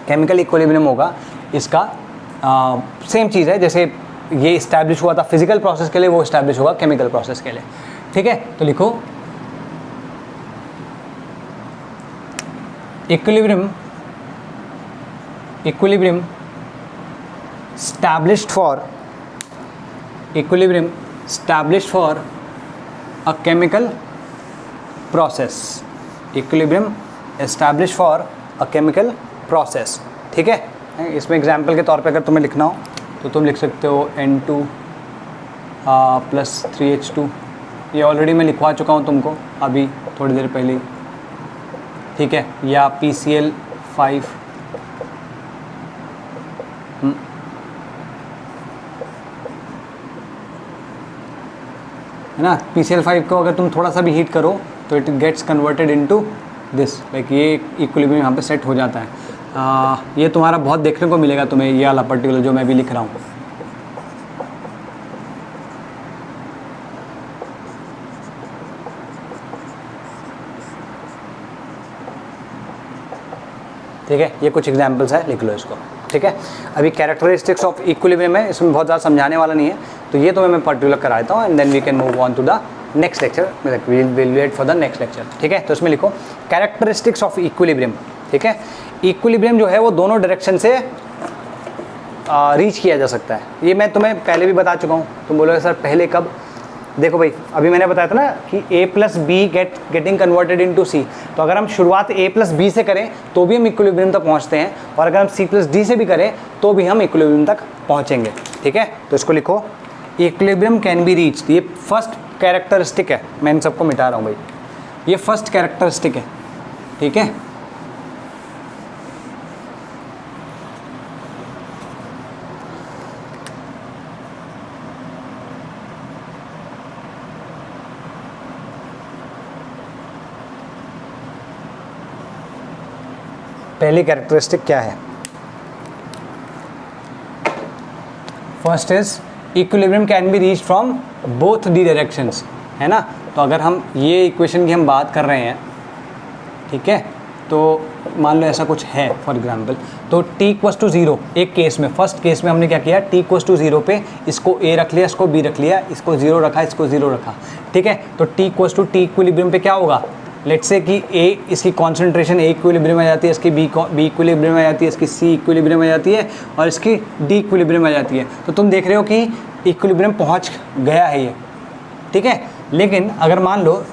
केमिकल इक्विलिब्रियम होगा इसका सेम चीज़ है, जैसे ये इस्टेब्लिश हुआ था फिजिकल प्रोसेस के लिए, वो इस्टेब्लिश होगा केमिकल प्रोसेस के लिए। ठीक है, तो लिखो equilibrium, equilibrium established for, equilibrium established for a chemical process, equilibrium established for a chemical process। ठीक है, इसमें एग्जाम्पल के तौर पे अगर तुम्हें लिखना हो तो तुम लिख सकते हो N2 + 3H2, ये ऑलरेडी मैं लिखवा चुका हूँ तुमको अभी थोड़ी देर पहले ही। ठीक है, या PCl5 है ना। PCl5 को अगर तुम थोड़ा सा भी हीट करो तो it gets converted into this, like ये इक्विलिब्रियम यहाँ पे सेट हो जाता है। ये तुम्हारा बहुत देखने को मिलेगा तुम्हें, ये वाला पर्टिकुलर जो मैं भी लिख रहा हूँ। ठीक है, ये कुछ एग्जांपल्स है, लिख लो इसको। ठीक है, अभी कैरेक्टरिस्टिक्स ऑफ इक्विलिब्रियम है, इसमें बहुत ज़्यादा समझाने वाला नहीं है, तो ये तो मैं पर्टिकुलर करा देता हूँ and then we can move on to the next lecture, will wait for the next lecture. ठीक है, तो इसमें लिखो कैरेक्टरिस्टिक्स ऑफ इक्विलिब्रियम। ठीक है, इक्विलिब्रियम जो है वो दोनों डायरेक्शन से रीच किया जा सकता है। ये मैं तुम्हें पहले भी बता चुका हूँ। तुम बोलोगे सर पहले कब? देखो भाई, अभी मैंने बताया था ना कि A + B getting converted into C, तो अगर हम शुरुआत A + B से करें तो भी हम इक्विलिब्रियम तक पहुंचते हैं, और अगर हम C + D से भी करें तो भी हम इक्विलिब्रियम तक पहुंचेंगे। ठीक है, तो इसको लिखो इक्विलिब्रियम कैन बी रीच्ड। ये फर्स्ट कैरेक्टरिस्टिक है, मैं इन सबको मिटा रहा हूँ भाई, ये फर्स्ट कैरेक्टरिस्टिक है। ठीक है, पहली कैरेक्टरिस्टिक क्या है? First is equilibrium can be reach from both the directions, है ना। तो अगर हम ये इक्वेशन की हम बात कर रहे हैं, ठीक है, तो मान लो ऐसा कुछ है फॉर एग्जांपल, तो t इक्वल्स टू 0 एक केस में, फर्स्ट केस में हमने क्या किया, t इक्वल्स टू 0 पे इसको a रख लिया, इसको b रख लिया, इसको 0 रखा, इसको 0 रखा, ठीक है। तो t equals to t equilibrium पे क्या होगा, लेट्स से कि a इसकी कॉन्सेंट्रेशन a इक्विलिब्रियम आ जाती है, इसकी b इक्विलिब्रियम आ जाती है, इसकी c इक्विलिब्रियम आ जाती है और इसकी d इक्विलिब्रियम आ जाती है। तो तुम देख रहे हो कि इक्विलिब्रियम पहुँच गया है ये, ठीक है। लेकिन अगर मान लो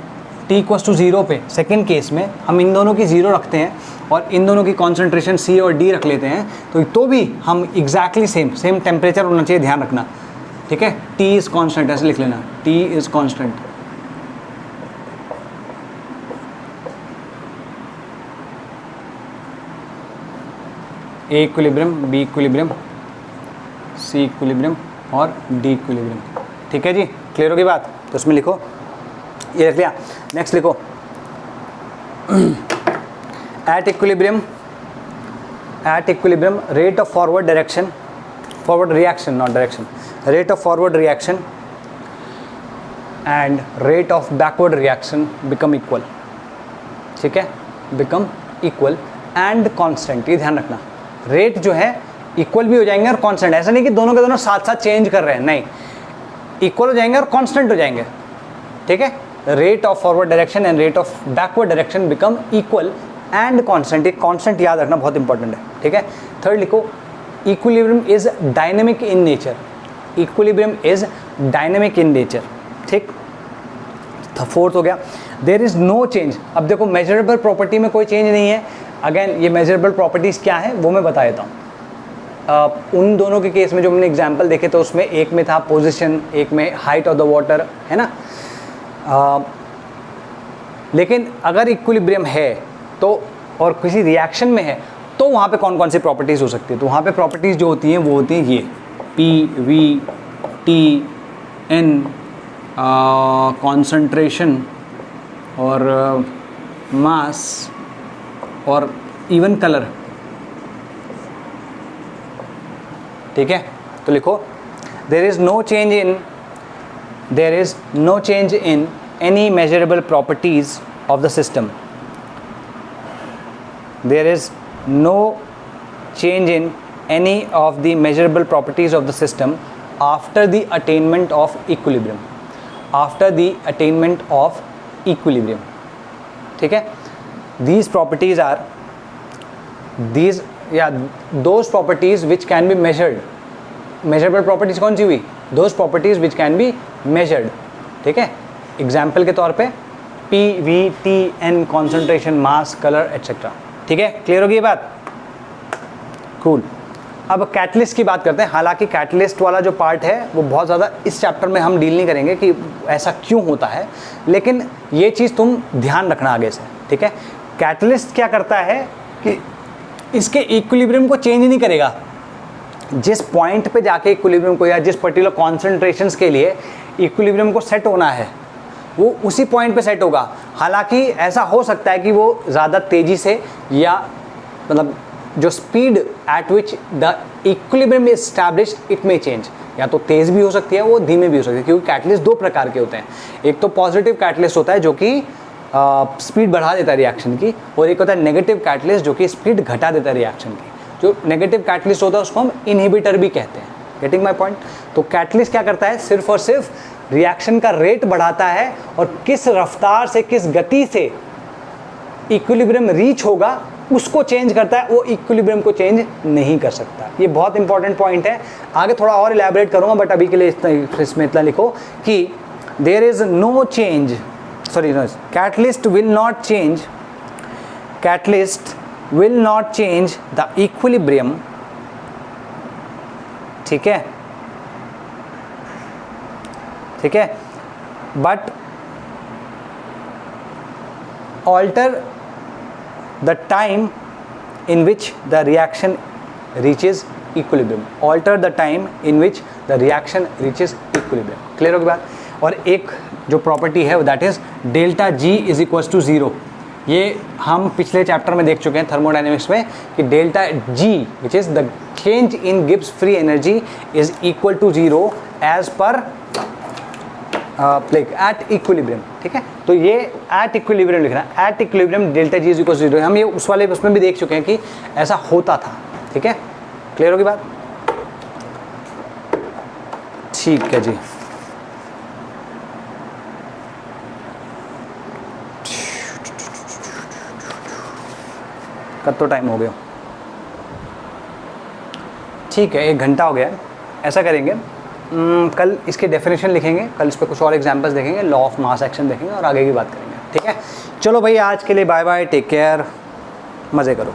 t इक्वल्स टू 0 पे सेकेंड केस में हम इन दोनों की 0 रखते हैं और इन दोनों की कॉन्सेंट्रेशन C और D रख लेते हैं, तो भी हम एग्जैक्टली सेम टेम्परेचर होना चाहिए, ध्यान रखना, ठीक है। T इज़ कांस्टेंट, ऐसे लिख लेना, T is constant. A equilibrium, B equilibrium, C equilibrium और D इक्विलिब्रियम, ठीक है जी। क्लियर होगी बात, तो उसमें लिखो, ये रख लिया। नेक्स्ट लिखो, at equilibrium rate of forward reaction not direction, rate of forward reaction and rate of backward reaction become equal, ठीक है, become equal and constant। ये ध्यान रखना, रेट जो है इक्वल भी हो जाएंगे और कांस्टेंट, ऐसा नहीं कि दोनों के दोनों साथ साथ चेंज कर रहे हैं, नहीं, इक्वल हो जाएंगे और कांस्टेंट हो जाएंगे, ठीक है। Rate of forward direction and rate of backward direction become equal and constant, एक कांस्टेंट याद रखना बहुत इंपॉर्टेंट है, ठीक है। थर्ड लिखो, equilibrium is dynamic in nature, equilibrium is dynamic in nature, ठीक। फोर्थ हो गया, देयर इज नो चेंज। अब देखो मेजरेबल प्रॉपर्टी में कोई चेंज नहीं है, अगेन ये मेजरेबल प्रॉपर्टीज़ क्या है वो मैं बता देता हूँ। उन दोनों के केस में जो हमने एग्जाम्पल देखे तो उसमें एक में था पोजिशन, एक में हाइट ऑफ द वाटर, है ना। लेकिन अगर इक्विलिब्रियम है तो और किसी रिएक्शन में है तो वहाँ पे कौन कौन सी प्रॉपर्टीज़ हो सकती है, तो वहाँ पे प्रॉपर्टीज़ जो होती हैं वो होती हैं ये P, V, T, N, concentration और मास और इवन कलर, ठीक है। तो लिखो, there is no change in any measurable properties of the system, there is no change in any of the measurable properties of the system after the attainment of equilibrium, ठीक है। these properties are those properties which can be measured, measurable properties कौन सी हुई, those properties which can be measured, ठीक है। Example के तौर पे P, V, T, N, concentration, mass, colour etcetera, ठीक है। क्लियर होगी ये बात, कूल। अब कैटलिस्ट की बात करते हैं। हालांकि कैटलिस्ट वाला जो पार्ट है वो बहुत ज़्यादा इस चैप्टर में हम डील नहीं करेंगे कि ऐसा क्यों होता है, लेकिन ये चीज़ तुम ध्यान रखना आगे से, ठीक है। कैटलिस्ट क्या करता है कि इसके इक्विलिब्रियम को चेंज नहीं करेगा, जिस पॉइंट पे जाके इक्विलिब्रियम को या जिस पर्टिकुलर कॉन्सेंट्रेशंस के लिए इक्विलिब्रियम को सेट होना है वो उसी पॉइंट पे सेट होगा। हालांकि ऐसा हो सकता है कि वो ज़्यादा तेज़ी से या मतलब जो speed at which the equilibrium is established it may change, या तो तेज़ भी हो सकती है वो धीमे भी हो सकती है, क्योंकि कैटलिस्ट दो प्रकार के होते हैं। एक तो पॉजिटिव कैटलिस्ट होता है जो कि स्पीड बढ़ा देता है रिएक्शन की, और एक होता है नेगेटिव कैटलिस्ट जो कि स्पीड घटा देता है रिएक्शन की। जो नेगेटिव कैटलिस्ट होता है उसको हम इनहिबिटर भी कहते हैं। Getting my point. तो कैटलिस्ट क्या करता है, सिर्फ और सिर्फ रिएक्शन का रेट बढ़ाता है और किस रफ्तार से, किस गति से इक्विलिब्रियम रीच होगा उसको चेंज करता है, वो इक्विलिब्रियम को चेंज नहीं कर सकता। ये बहुत इंपॉर्टेंट पॉइंट है, आगे थोड़ा और इलैबोरेट करूंगा, बट अभी के लिए इसमें इतना लिखो कि there is no change, catalyst will not change the equilibrium, ठीक है, ठीक है, but alter the time in which the reaction reaches equilibrium, alter the time in which the reaction reaches equilibrium। Clear होगी बात। और एक जो प्रॉपर्टी है that is delta G is equals to 0। ये हम पिछले चैप्टर में देख चुके हैं थर्मोडायनेमिक्स में कि delta G which is the change in Gibbs free energy is equal to 0 as per like at equilibrium, ठीक है। तो ये एट इक्विलिब्रियम लिखना है, at equilibrium delta G is equal to 0। हम ये उस वाले उसमें भी देख चुके हैं कि ऐसा होता था, ठीक है। क्लियर होगी बात? ठीक है जी। कब तो टाइम हो गया, ठीक है, 1 घंटा हो गया है। ऐसा करेंगे, कल इसके डेफिनेशन लिखेंगे, कल इस पर कुछ और एग्जांपल्स देखेंगे, लॉ ऑफ मास एक्शन देखेंगे और आगे की बात करेंगे, ठीक है। चलो भाई, आज के लिए बाय बाय, टेक केयर, मज़े करो।